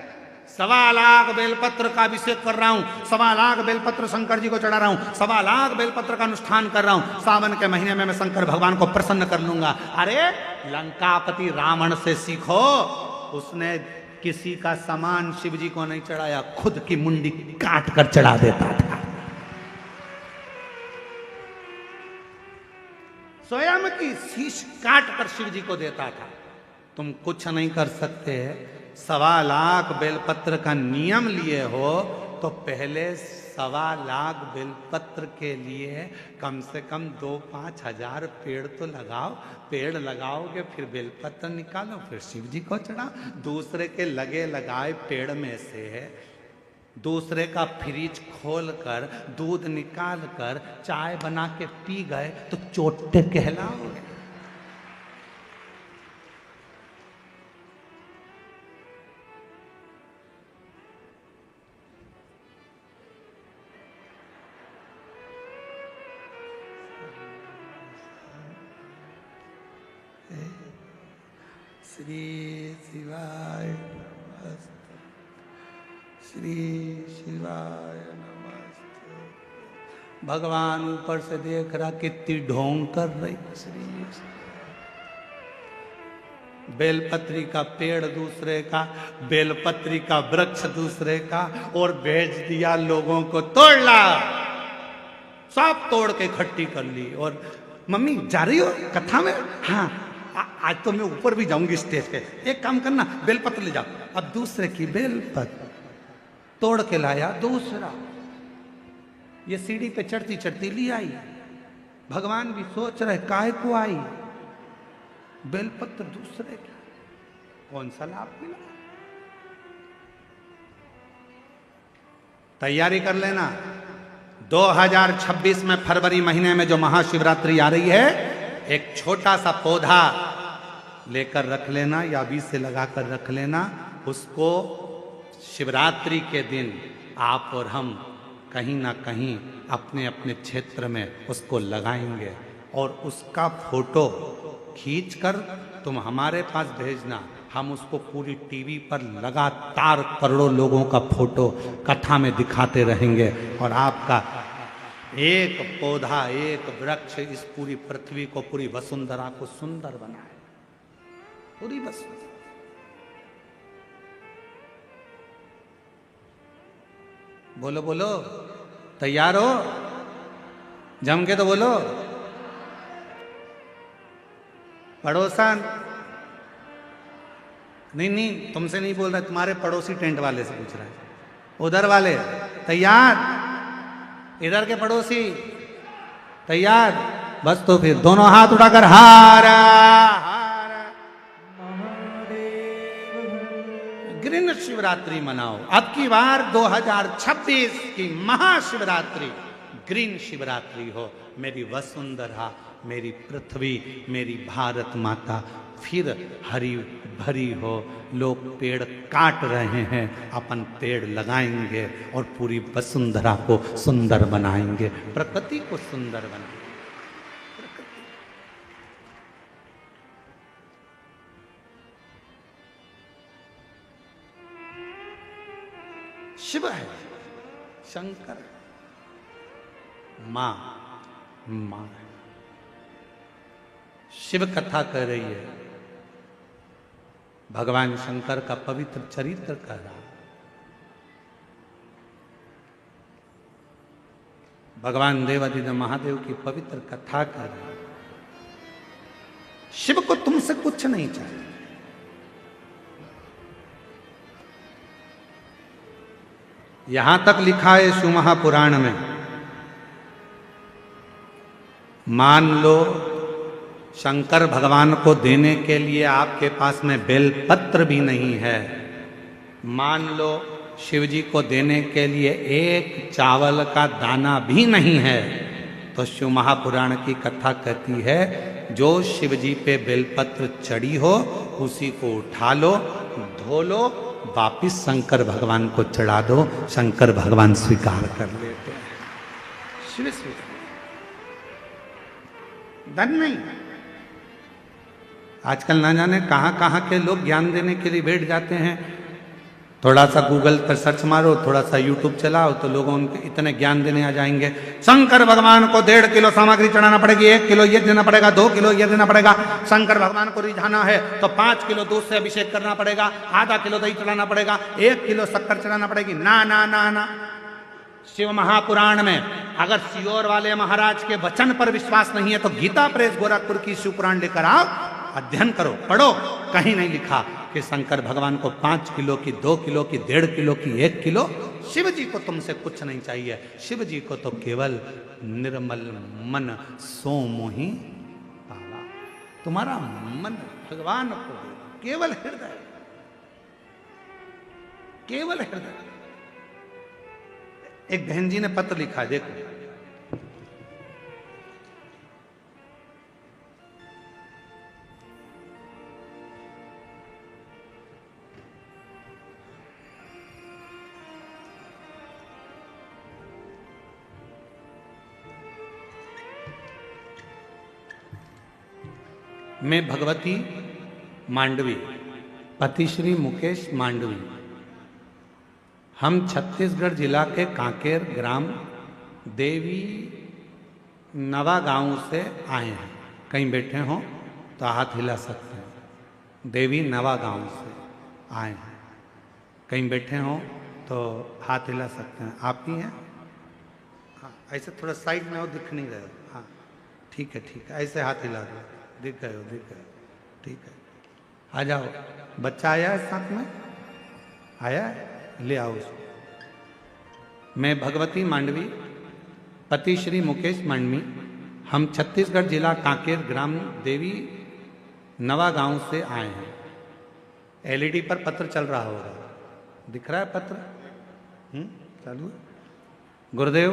Speaker 1: 1.25 लाख बेलपत्र का अभिषेक कर रहा हूं, 1.25 लाख बेलपत्र शंकर जी को चढ़ा रहा हूं, 1.25 लाख बेलपत्र का अनुष्ठान कर रहा हूं। सावन के महीने में मैं शंकर भगवान को प्रसन्न कर लूंगा। अरे लंकापति रावण से सीखो, उसने किसी का सामान शिव जी को नहीं चढ़ाया, खुद की मुंडी काट कर चढ़ा देता था। स्वयं की शीश काट कर शिव जी को देता था। तुम कुछ नहीं कर सकते। 1.25 लाख बेलपत्र का नियम लिए हो तो पहले 1.25 लाख बेलपत्र के लिए कम से कम 2-5 हजार पेड़ तो लगाओ। पेड़ लगाओगे फिर बेलपत्र निकालो, फिर शिव जी को चढ़ाओ। दूसरे के लगे लगाए पेड़ में से दूसरे का फ्रिज खोल कर दूध निकाल कर चाय बना के पी गए तो चोटे कहलाओगे। श्री शिवाय नमस्ते, श्री शिवाय नमस्ते। भगवान ऊपर से देख रहा कितनी ढोंग कर रही। श्री बेलपत्री का पेड़ दूसरे का, बेलपत्री का वृक्ष दूसरे का, और भेज दिया लोगों को तोड़ ला। सब तोड़ के इकट्ठी कर ली। और मम्मी जा रही हो कथा में? हाँ आज तो मैं ऊपर भी जाऊंगी स्टेज पे। एक काम करना, बेलपत्र ले जाओ। अब दूसरे की बेलपत्र तोड़ के लाया दूसरा। ये सीढ़ी पे चढ़ती चढ़ती ली आई। भगवान भी सोच रहे काहे को आई, बेलपत्र दूसरे का, कौन सा लाभ मिला। तैयारी कर लेना, 2026 में फरवरी महीने में जो महाशिवरात्रि आ रही है, एक छोटा सा पौधा लेकर रख लेना या बीज से लगाकर रख लेना। उसको शिवरात्रि के दिन आप और हम कहीं ना कहीं अपने अपने क्षेत्र में उसको लगाएंगे, और उसका फोटो खींचकर तुम हमारे पास भेजना। हम उसको पूरी टीवी पर लगातार करोड़ों लोगों का फोटो कथा में दिखाते रहेंगे, और आपका एक पौधा, एक वृक्ष इस पूरी पृथ्वी को, पूरी वसुंधरा को सुंदर बनाए। पूरी वसुंधरा। बोलो बोलो, तैयार हो? जम के तो बोलो। पड़ोसन नहीं, तुमसे नहीं बोल रहा, तुम्हारे पड़ोसी टेंट वाले से पूछ रहा है। उधर वाले तैयार? इधर के पड़ोसी तैयार? बस तो फिर दोनों हाथ उठाकर हारा हारा ग्रीन शिवरात्रि मनाओ। अब की बार 2026 की महाशिवरात्रि ग्रीन शिवरात्रि हो। मेरी वसुंधरा, मेरी पृथ्वी, मेरी भारत माता फिर हरी भरी हो। लोग पेड़ काट रहे हैं, अपन पेड़ लगाएंगे और पूरी वसुंधरा को सुंदर बनाएंगे, प्रकृति को सुंदर बनाएंगे। शिव है, शंकर, मां मां शिव कथा कर रही है, भगवान शंकर का पवित्र चरित्र कर रहा है। भगवान देवादिदेव महादेव की पवित्र कथा कर रहा है। शिव को तुमसे कुछ नहीं चाहिए। यहां तक लिखा है शिव महापुराण में, मान लो शंकर भगवान को देने के लिए आपके पास में बेलपत्र भी नहीं है, मान लो शिव जी को देने के लिए एक चावल का दाना भी नहीं है, तो शिव महापुराण की कथा कहती है जो शिव जी पे बेलपत्र चढ़ी हो उसी को उठा लो, धो लो, वापिस शंकर भगवान को चढ़ा दो। शंकर भगवान स्वीकार कर लेते हैं। शिव स्वीकार धन नहीं। आजकल ना जाने कहां कहां के लोग ज्ञान देने के लिए बैठ जाते हैं। थोड़ा सा गूगल पर सर्च मारो, थोड़ा सा यूट्यूब चलाओ, तो लोगों उनके इतने ज्ञान देने आ जाएंगे। शंकर भगवान को 1.5 किलो सामग्री चढ़ाना पड़ेगी, 1 किलो ये देना पड़ेगा, 2 किलो ये देना पड़ेगा। शंकर भगवान को रिझाना है तो 5 किलो दूध से अभिषेक करना पड़ेगा, आधा किलो दही चढ़ाना पड़ेगा, 1 किलो शक्कर चढ़ाना पड़ेगी। ना ना ना ना, शिव महापुराण में अगर सियोर वाले महाराज के वचन पर विश्वास नहीं है तो गीता प्रेस गोरखपुर की शिव पुराण लेकर आओ, अध्ययन करो, पढ़ो। कहीं नहीं लिखा कि शंकर भगवान को 5 किलो की, 2 किलो की, 1.5 किलो की, 1 किलो। शिव जी को तुमसे कुछ नहीं चाहिए। शिव जी को तो केवल निर्मल मन सो मोहि पावा। तुम्हारा मन भगवान को दे, केवल हृदय, केवल हृदय। एक बहन जी ने पत्र लिखा, देखो, मैं भगवती मांडवी, पति श्री मुकेश मांडवी, हम छत्तीसगढ़ जिला के कांकेर ग्राम देवी नवा गांव से आए हैं। कहीं बैठे हों तो हाथ हिला सकते हैं। देवी नवा गांव से आए हैं। कहीं बैठे हों तो हाथ हिला सकते हैं। आप ही हैं? हाँ, ऐसे थोड़ा साइड में हो, दिख नहीं रहे। हाँ, ठीक है, ठीक है, ऐसे हाथ हिला दो। दिख गए हो, दिख गए, ठीक है। आ जाओ। बच्चा आया है साथ में? आया है? ले आओ उसको। मैं भगवती मांडवी, पति श्री मुकेश मांडवी, हम छत्तीसगढ़ जिला कांकेर ग्राम देवी नवा गांव से आए हैं। एलईडी पर पत्र चल रहा होगा, दिख रहा है पत्र? चालू है। गुरुदेव,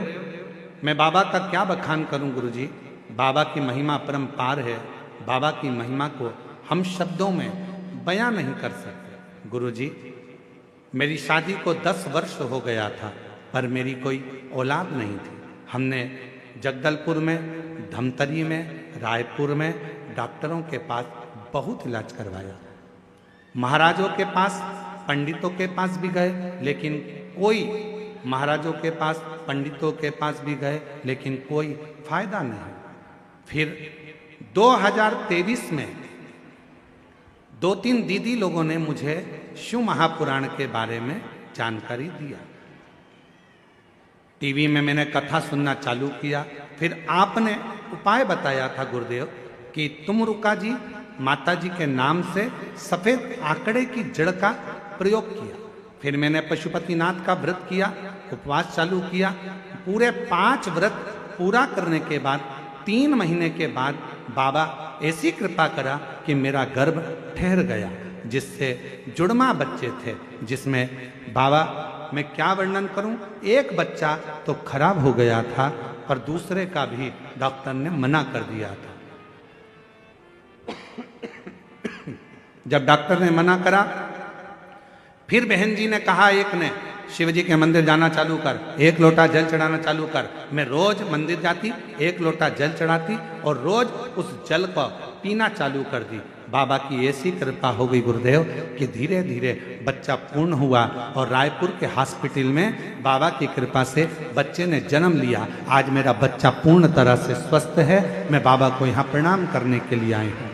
Speaker 1: मैं बाबा का क्या बखान करूं गुरुजी। बाबा की महिमा परम्पार है। बाबा की महिमा को हम शब्दों में बयां नहीं कर सकते। गुरुजी, मेरी शादी को 10 वर्ष हो गया था, पर मेरी कोई औलाद नहीं थी। हमने जगदलपुर में, धमतरी में, रायपुर में डॉक्टरों के पास बहुत इलाज करवाया। महाराजों के पास, पंडितों के पास भी गए, लेकिन कोई, महाराजों के पास, पंडितों के पास भी गए, लेकिन कोई फायदा नहीं। फिर 2023 में 2-3 दीदी लोगों ने मुझे शिव महापुराण के बारे में जानकारी दिया। टीवी में मैंने कथा सुनना चालू किया। फिर आपने उपाय बताया था गुरुदेव कि तुम रुका जी माता जी के नाम से सफेद आंकड़े की जड़ का प्रयोग किया। फिर मैंने पशुपतिनाथ का व्रत किया, उपवास चालू किया। पूरे 5 व्रत पूरा करने के बाद 3 महीने के बाद बाबा ऐसी कृपा करा कि मेरा गर्भ ठहर गया, जिससे जुड़वा बच्चे थे। जिसमें बाबा, मैं क्या वर्णन करूं, एक बच्चा तो खराब हो गया था, पर दूसरे का भी डॉक्टर ने मना कर दिया था। जब डॉक्टर ने मना करा, फिर बहन जी ने कहा, एक ने, शिव जी के मंदिर जाना चालू कर, 1 लोटा जल चढ़ाना चालू कर। मैं रोज मंदिर जाती, 1 लोटा जल चढ़ाती और रोज उस जल को पीना चालू कर दी। बाबा की ऐसी कृपा हो गई गुरुदेव कि धीरे धीरे बच्चा पूर्ण हुआ और रायपुर के हॉस्पिटल में बाबा की कृपा से बच्चे ने जन्म लिया। आज मेरा बच्चा पूर्ण तरह से स्वस्थ है। मैं बाबा को यहाँ प्रणाम करने के लिए आई हूँ।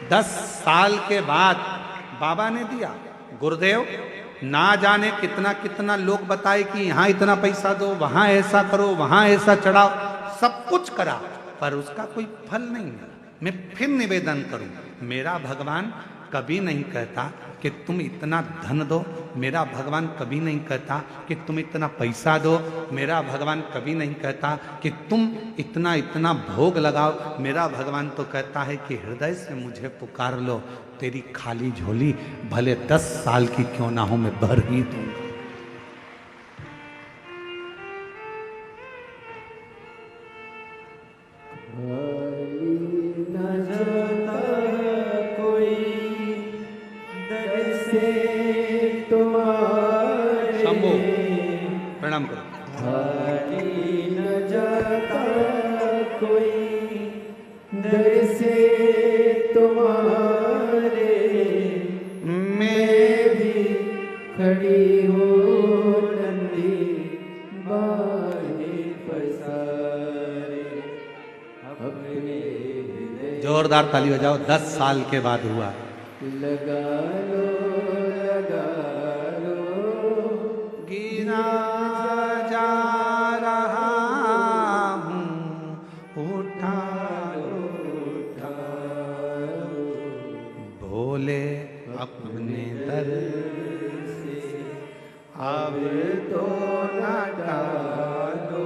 Speaker 1: 10 साल के बाद बाबा ने दिया। गुरुदेव, ना जाने कितना कितना लोग बताए कि यहाँ इतना पैसा दो, वहाँ ऐसा करो, वहाँ ऐसा चढ़ाओ, सब कुछ करा, पर उसका कोई फल नहीं है। मैं फिर निवेदन करूं, मेरा भगवान कभी नहीं कहता कि तुम इतना धन दो। मेरा भगवान कभी नहीं कहता कि तुम इतना पैसा दो। मेरा भगवान कभी नहीं कहता कि तुम इतना इतना भोग लगाओ। मेरा भगवान तो कहता है कि हृदय से मुझे पुकार लो, तेरी खाली झोली भले 10 साल की क्यों ना हो, मैं भर ही दूंगा। प्रणाम करो।
Speaker 2: न जाता कोई दर से तुम्हारे, मैं भी खड़ी हो नंदी बाहे पसारे। अपने
Speaker 1: जोरदार ताली बजाओ। 10 साल के बाद हुआ।
Speaker 2: लगा लो
Speaker 1: गिरा जा रहा हूँ, उठा लो भोले अपने दर
Speaker 2: से अब तो न डालो,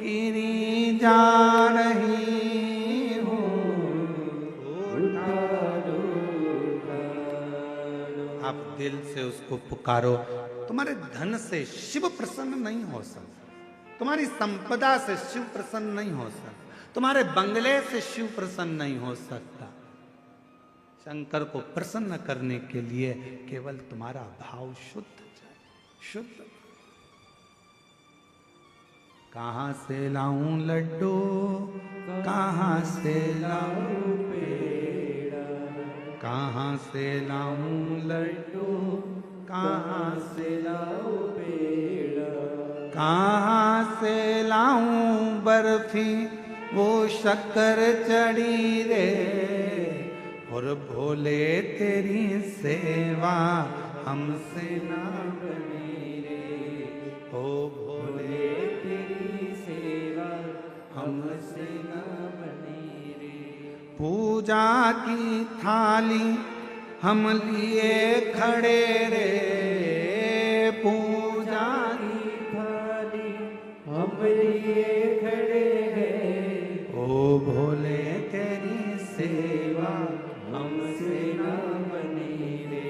Speaker 1: गिरी जा रही हूँ,
Speaker 2: उठा लो, उठा लो।
Speaker 1: आप दिल से उसको पुकारो। तुम्हारे धन से शिव प्रसन्न नहीं हो सकता, तुम्हारी संपदा से शिव प्रसन्न नहीं हो सकता, तुम्हारे बंगले से शिव प्रसन्न नहीं हो सकता। शंकर को प्रसन्न करने के लिए केवल तुम्हारा भाव शुद्ध चाहिए, शुद्ध। कहां से लाऊं लड्डू, कहां से लाऊं पेड़ा, कहां से लाऊं लड्डू, कहां से लाऊं पेड़ा, कहां से लाऊं बर्फी वो शक्कर चढ़ी रे, और भोले तेरी सेवा हमसे ना बनी रे, ओ भोले
Speaker 2: तेरी सेवा हमसे न बनी रे।
Speaker 1: पूजा की थाली हम लिए खड़े रे, पूजा
Speaker 2: की थाली हम लिए खड़े हैं,
Speaker 1: ओ भोले तेरी सेवा
Speaker 2: हमसे न बनी रे,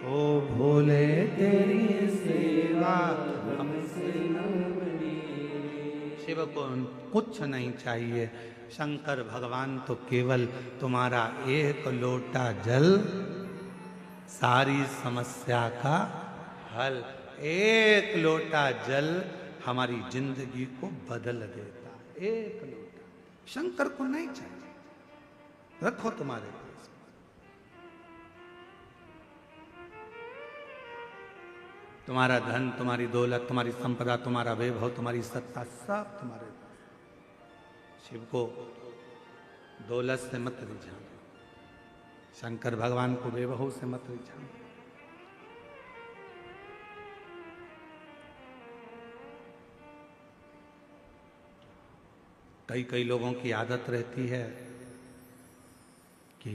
Speaker 1: ओ भोले तेरी सेवा।
Speaker 2: हमसे न बनी रे।
Speaker 1: शिव को कुछ नहीं चाहिए, शंकर भगवान तो केवल तुम्हारा एक लोटा जल सारी समस्या का हल। एक लोटा जल हमारी जिंदगी को बदल देता, एक लोटा। शंकर को नहीं चाहिए, रखो तुम्हारे पास। तुम्हारा धन, तुम्हारी दौलत, तुम्हारी संपदा, तुम्हारा वैभव, तुम्हारी सत्ता, सब तुम्हारे पास। शिव को दौलत से मत रिझाना, शंकर भगवान को वैभव से मत रिझाना। कई कई लोगों की आदत रहती है कि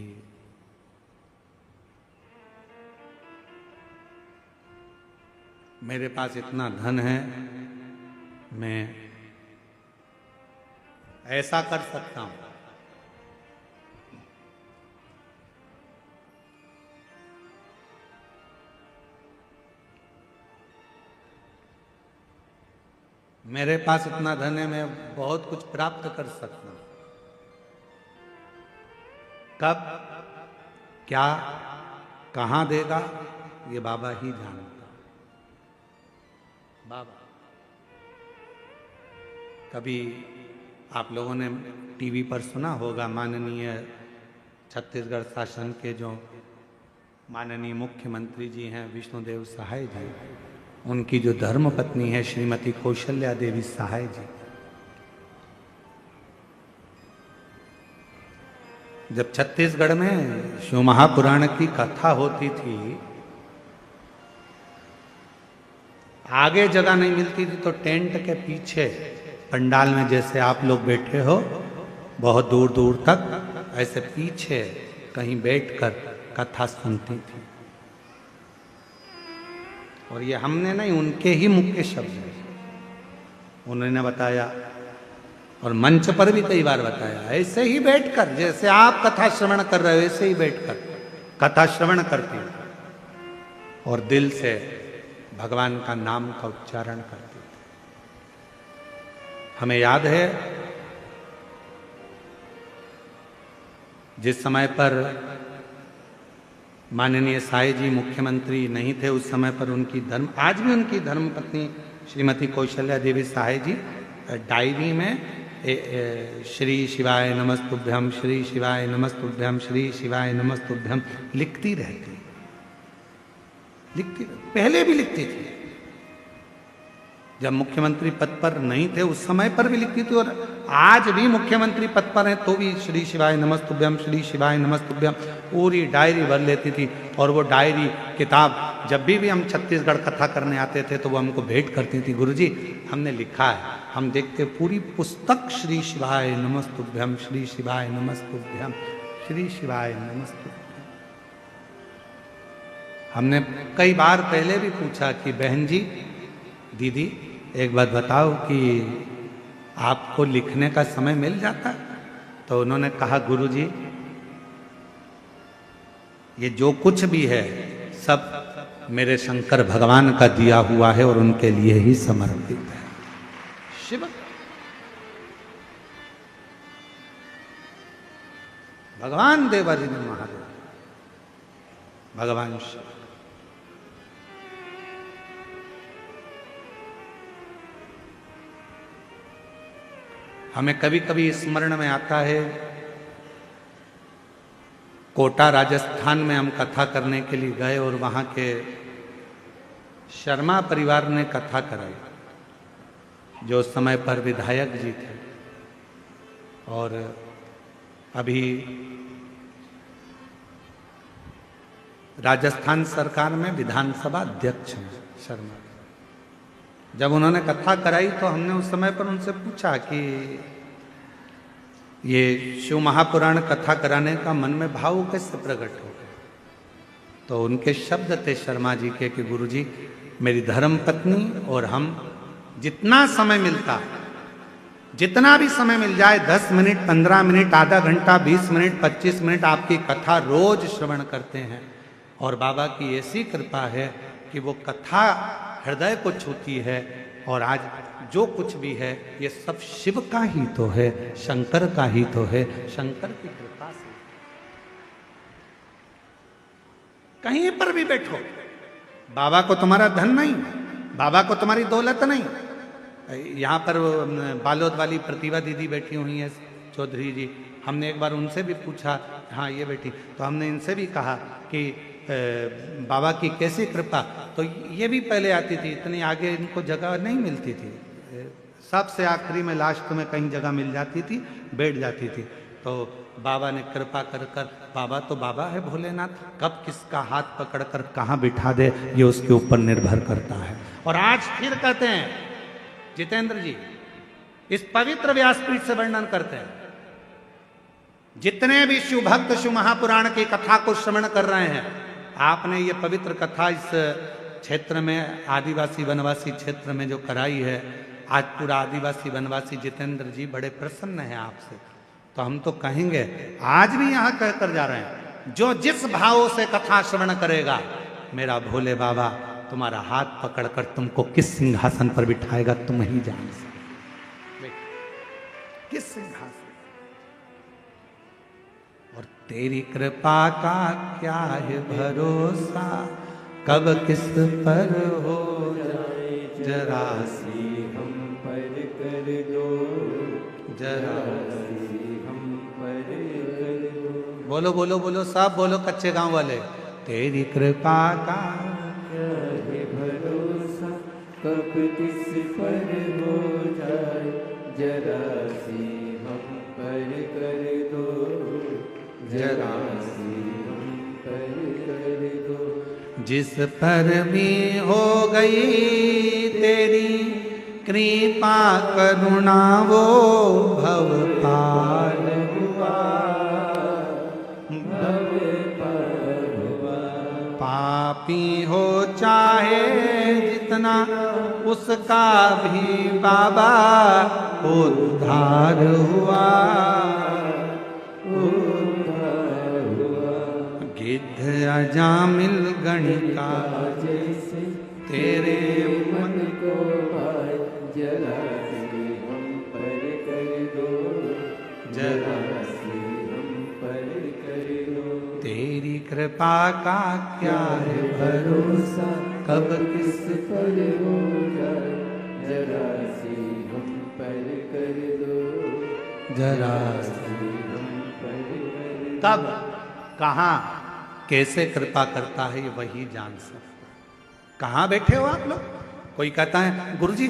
Speaker 1: मेरे पास इतना धन है, मैं ऐसा कर सकता हूं। मेरे पास इतना धन है, मैं बहुत कुछ प्राप्त कर सकता हूं। कब, क्या, कहां देगा, ये बाबा ही जानता। बाबा, कभी आप लोगों ने टीवी पर सुना होगा, माननीय छत्तीसगढ़ शासन के जो माननीय मुख्यमंत्री जी हैं विष्णुदेव सहाय जी, उनकी जो धर्मपत्नी है श्रीमती कौशल्या देवी सहाय जी, जब छत्तीसगढ़ में शिव महापुराण की कथा होती थी, आगे जगह नहीं मिलती थी तो टेंट के पीछे पंडाल में जैसे आप लोग बैठे हो, बहुत दूर दूर तक ऐसे पीछे कहीं बैठकर कथा सुनती थी। और ये हमने नहीं, उनके ही मुख के शब्द हैं, उन्होंने बताया और मंच पर भी कई बार बताया। ऐसे ही बैठकर, जैसे आप कथा श्रवण कर रहे हो, ऐसे ही बैठकर कथा श्रवण करती और दिल से भगवान का नाम का उच्चारण करती। हमें याद है जिस समय पर माननीय साई जी मुख्यमंत्री नहीं थे, उस समय पर उनकी आज भी उनकी धर्मपत्नी श्रीमती कौशल्या देवी सहाय जी डायरी में श्री शिवाय नमस्तुभ्यम, श्री शिवाय नमस्तुभ्यम, श्री शिवाय नमस्तुभ्यम लिखती रहती, पहले भी लिखती थी, जब मुख्यमंत्री पद पर नहीं थे उस समय पर भी लिखती थी, और आज भी मुख्यमंत्री पद पर हैं तो भी श्री शिवाय नमस्तुभ्यम, श्री शिवाय नमस्तुभ्यम पूरी डायरी भर लेती थी। और वो डायरी किताब जब भी हम छत्तीसगढ़ कथा करने आते थे तो वो हमको भेंट करती थी, गुरुजी हमने लिखा है। हम देखते पूरी पुस्तक श्री शिवाय नमस्तुभ्यम, श्री शिवाय नमस्तुभ्यम, श्री शिवाय नमस्ते। हमने कई बार पहले भी पूछा कि बहन जी, दीदी, एक बात बताओ कि आपको लिखने का समय मिल जाता? तो उन्होंने कहा, गुरु जी, ये जो कुछ भी है सब मेरे शंकर भगवान का दिया हुआ है और उनके लिए ही समर्पित है। शिव भगवान देवादिदेव महादेव, भगवान शिव। हमें कभी कभी स्मरण में आता है, कोटा राजस्थान में हम कथा करने के लिए गए और वहाँ के शर्मा परिवार ने कथा कराई, जो उस समय पर विधायक जी थे और अभी राजस्थान सरकार में विधानसभा अध्यक्ष हैं शर्मा। जब उन्होंने कथा कराई तो हमने उस समय पर उनसे पूछा कि ये शिव महापुराण कथा कराने का मन में भाव कैसे प्रकट हो गया? तो उनके शब्द थे शर्मा जी के कि गुरु जी, मेरी धर्म पत्नी और हम जितना समय मिलता, जितना भी समय मिल जाए, 10 मिनट, 15 मिनट, आधा घंटा, 20 मिनट, 25 मिनट आपकी कथा रोज श्रवण करते हैं। और बाबा की ऐसी कृपा है कि वो कथा हृदय को छूती है। और आज जो कुछ भी है ये सब शिव का ही तो है, शंकर का ही तो है, शंकर की कृपा से। कहीं पर भी बैठो, बाबा को तुम्हारा धन नहीं, बाबा को तुम्हारी दौलत नहीं। यहाँ पर बालोद वाली प्रतिभा दीदी बैठी हुई है, चौधरी जी, हमने एक बार उनसे भी पूछा, हाँ ये बेटी, तो हमने इनसे भी कहा कि बाबा की कैसी कृपा। तो ये भी पहले आती थी, इतनी आगे इनको जगह नहीं मिलती थी, सबसे आखिरी में लास्ट में कहीं जगह मिल जाती थी, बैठ जाती थी। तो बाबा ने कृपा कर कर, बाबा तो बाबा है भोलेनाथ, कब किसका हाथ पकड़कर कहाँ बिठा दे ये उसके ऊपर निर्भर करता है। और आज फिर कहते हैं जितेंद्र जी, इस पवित्र व्यासपीठ से वर्णन करते हैं, जितने भी शिव भक्त शिव महापुराण की कथा को श्रवण कर रहे हैं, आपने ये पवित्र कथा इस क्षेत्र में, आदिवासी वनवासी क्षेत्र में जो कराई है, आज पूरा आदिवासी वनवासी जितेंद्र जी बड़े प्रसन्न हैं आपसे। तो हम तो कहेंगे, आज भी यहाँ कहकर जा रहे हैं, जो जिस भाव से कथा श्रवण करेगा, मेरा भोले बाबा तुम्हारा हाथ पकड़कर तुमको किस सिंहासन पर बिठाएगा तुम ही जान सकते, किस सिंहासन। और तेरी कृपा का क्या है भरोसा, कब किस पर हो जाए जरा सी
Speaker 2: हम पर कर दो,
Speaker 1: जरा
Speaker 2: सी हम पर कर दो।
Speaker 1: बोलो बोलो बोलो, सब बोलो कच्चे गांव वाले, तेरी कृपा का
Speaker 2: क्या है भरोसा, कब किस पर हो जाए जरा सी हम पर कर दो, जरा सी हम पर कर दो।
Speaker 1: जिस पर भी हो गई तेरी कृपा करुणा वो भव पार हुआ,
Speaker 2: भव पार हुआ।
Speaker 1: पापी हो चाहे जितना उसका भी बाबा उद्धार हुआ, गिद्ध अजामिल गणिका
Speaker 2: जैसे
Speaker 1: तेरे
Speaker 2: मन को भाए जरा सी हम पर कर दो, जरा सी हम पर कर दो।
Speaker 1: तेरी कृपा का क्या है
Speaker 2: भरोसा कब किस पर हो जाए जरा सी हम पर कर दो,
Speaker 1: जरा
Speaker 2: सी हम पर कर दो।
Speaker 1: तब कहाँ कैसे कृपा करता है ये वही जान सकता। कहाँ बैठे हो आप लोग? कोई कहता है गुरुजी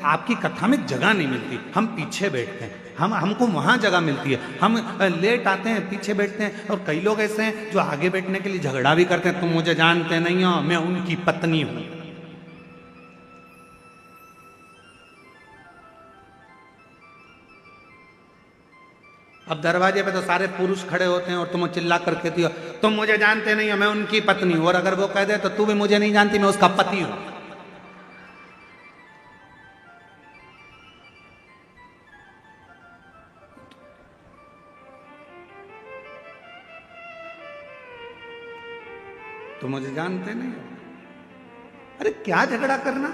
Speaker 1: आपकी कथा में जगह नहीं मिलती, हम पीछे बैठते हैं, हमको वहाँ जगह मिलती है, हम लेट आते हैं, पीछे बैठते हैं। और कई लोग ऐसे हैं जो आगे बैठने के लिए झगड़ा भी करते हैं, तुम मुझे जानते नहीं हो, मैं उनकी पत्नी हूँ। अब दरवाजे पे तो सारे पुरुष खड़े होते हैं और तुम चिल्ला कर कहती हो तुम मुझे जानते नहीं हो, मैं उनकी पत्नी हूं। और अगर वो कह दे तो तू भी मुझे नहीं जानती, मैं उसका पति हूं। तो मुझे जानते नहीं हो। अरे क्या झगड़ा करना,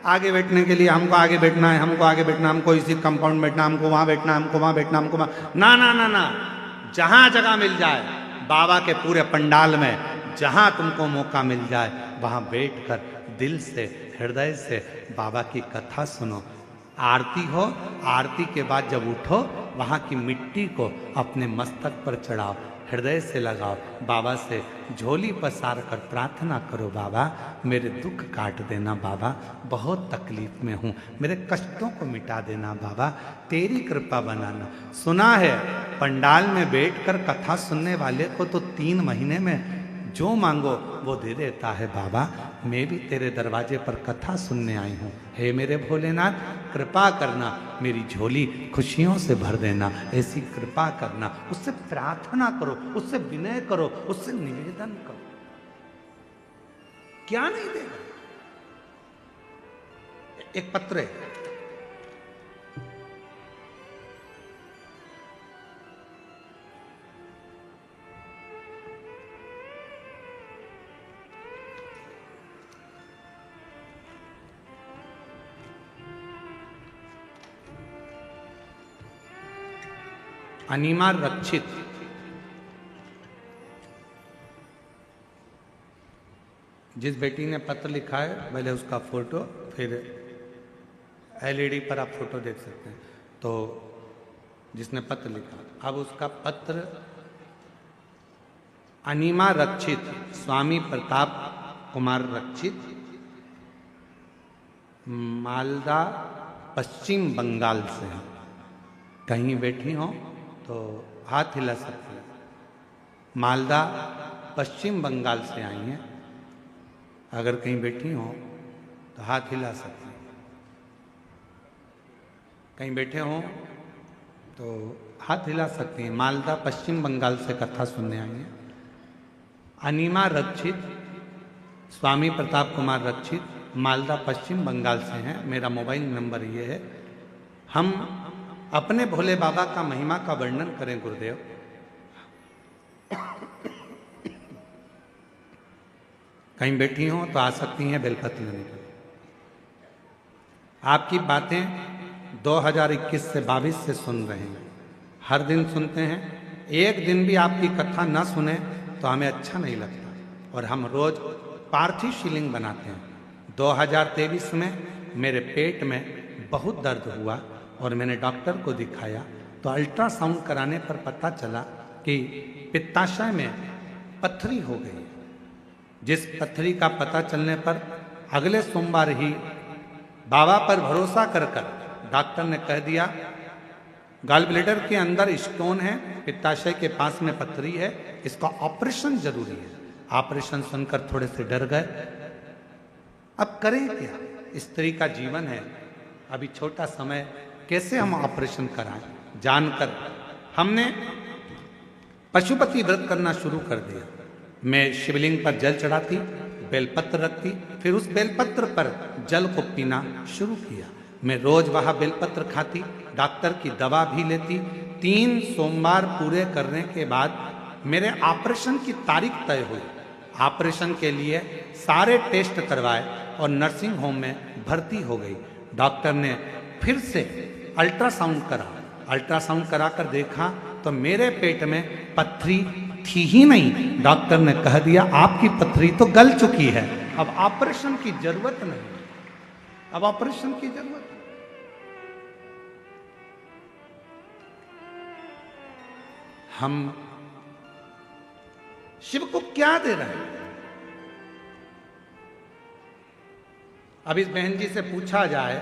Speaker 1: आगे बैठने के लिए हमको आगे बैठना है, हमको आगे बैठना, हमको इसी कंपाउंड बैठना, हमको वहां बैठना, हमको वहां बैठना, हमको वहां, ना ना ना ना, जहां जगह मिल जाए बाबा के पूरे पंडाल में, जहां तुमको मौका मिल जाए वहां बैठकर दिल से हृदय से बाबा की कथा सुनो। आरती हो, आरती के बाद जब उठो वहां की मिट्टी को अपने मस्तक पर चढ़ाओ, हृदय से लगाओ, बाबा से झोली पसार कर प्रार्थना करो, बाबा मेरे दुख काट देना, बाबा बहुत तकलीफ में हूँ, मेरे कष्टों को मिटा देना, बाबा तेरी कृपा बनाना। सुना है पंडाल में बैठकर कथा सुनने वाले को तो 3 महीने में जो मांगो वो दे देता है। बाबा मैं भी तेरे दरवाजे पर कथा सुनने आई हूँ, हे मेरे भोलेनाथ कृपा करना, मेरी झोली खुशियों से भर देना, ऐसी कृपा करना। उससे प्रार्थना करो, उससे विनय करो, उससे निवेदन करो, क्या नहीं देगा। एक पत्र है, अनिमा रक्षित, जिस बेटी ने पत्र लिखा है पहले उसका फोटो, फिर एलईडी पर आप फोटो देख सकते हैं। तो जिसने पत्र लिखा, अब उसका पत्र अनिमा रक्षित, स्वामी प्रताप कुमार रक्षित, मालदा पश्चिम बंगाल से है। कहीं बैठी हो तो हाथ हिला सकते हैं। मालदा पश्चिम बंगाल से आई हैं, अगर कहीं बैठी हो तो हाथ हिला सकते हैं। कहीं बैठे हो तो हाथ हिला सकती हैं। मालदा पश्चिम बंगाल से कथा सुनने आई हैं। अनिमा रक्षित, स्वामी प्रताप कुमार रक्षित, मालदा पश्चिम बंगाल से हैं। मेरा मोबाइल नंबर ये है। हम अपने भोले बाबा का महिमा का वर्णन करें गुरुदेव। कहीं बैठी हो तो आ सकती हैं बेलपत्र लेने के लिए। आपकी बातें 2021 से 22 से सुन रहे हैं, हर दिन सुनते हैं। एक दिन भी आपकी कथा ना सुने तो हमें अच्छा नहीं लगता, और हम रोज पार्थिव शिवलिंग बनाते हैं। 2023 में मेरे पेट में बहुत दर्द हुआ और मैंने डॉक्टर को दिखाया तो अल्ट्रासाउंड कराने पर पता चला कि पित्ताशय में पथरी हो गई। जिस पथरी का पता चलने पर अगले सोमवार ही बाबा पर भरोसा कर डॉक्टर ने कह दिया गॉल ब्लैडर के अंदर स्टोन है, पित्ताशय के पास में पथरी है, इसका ऑपरेशन जरूरी है। ऑपरेशन सुनकर थोड़े से डर गए। अब करें क्या, स्त्री का जीवन है, अभी छोटा समय, कैसे हम ऑपरेशन कराएं। जानकर हमने पशुपति व्रत करना शुरू कर दिया। मैं शिवलिंग पर जल चढ़ाती, बेलपत्र रखती, फिर उस बेलपत्र पर जल को पीना शुरू किया। मैं रोज वहाँ बेलपत्र खाती, डॉक्टर की दवा भी लेती। 3 सोमवार पूरे करने के बाद मेरे ऑपरेशन की तारीख तय हुई। ऑपरेशन के लिए सारे टेस्ट करवाए और नर्सिंग होम में भर्ती हो गई। डॉक्टर ने फिर से अल्ट्रासाउंड करा। अल्ट्रासाउंड कराकर देखा तो मेरे पेट में पथरी थी ही नहीं। डॉक्टर ने कह दिया आपकी पथरी तो गल चुकी है, अब ऑपरेशन की जरूरत नहीं, अब ऑपरेशन की जरूरत नहीं। हम शिव को क्या दे रहे हैं? अब इस बहन जी से पूछा जाए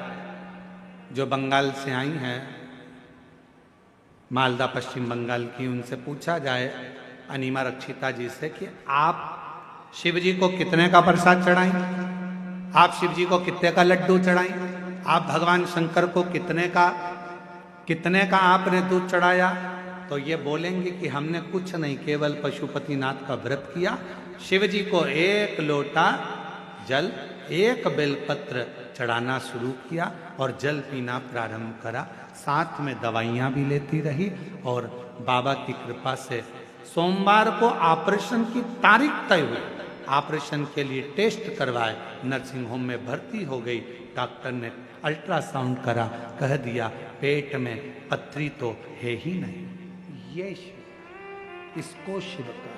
Speaker 1: जो बंगाल से आई हैं, मालदा पश्चिम बंगाल की, उनसे पूछा जाए अनिमा रक्षिता जी से कि आप शिव जी को कितने का प्रसाद चढ़ाएं, आप शिव जी को कितने का लड्डू चढ़ाएं, आप भगवान शंकर को कितने का आपने दूध चढ़ाया, तो ये बोलेंगे कि हमने कुछ नहीं, केवल पशुपतिनाथ का व्रत किया, शिव जी को एक लोटा जल, एक बेलपत्र चढ़ाना शुरू किया और जल पीना प्रारंभ करा। साथ में दवाइयाँ भी लेती रही और बाबा की कृपा से सोमवार को ऑपरेशन की तारीख तय हुई। ऑपरेशन के लिए टेस्ट करवाए, नर्सिंग होम में भर्ती हो गई। डॉक्टर ने अल्ट्रासाउंड करा, कह दिया पेट में पथरी तो है ही नहीं। ये शिव, इसको शिव का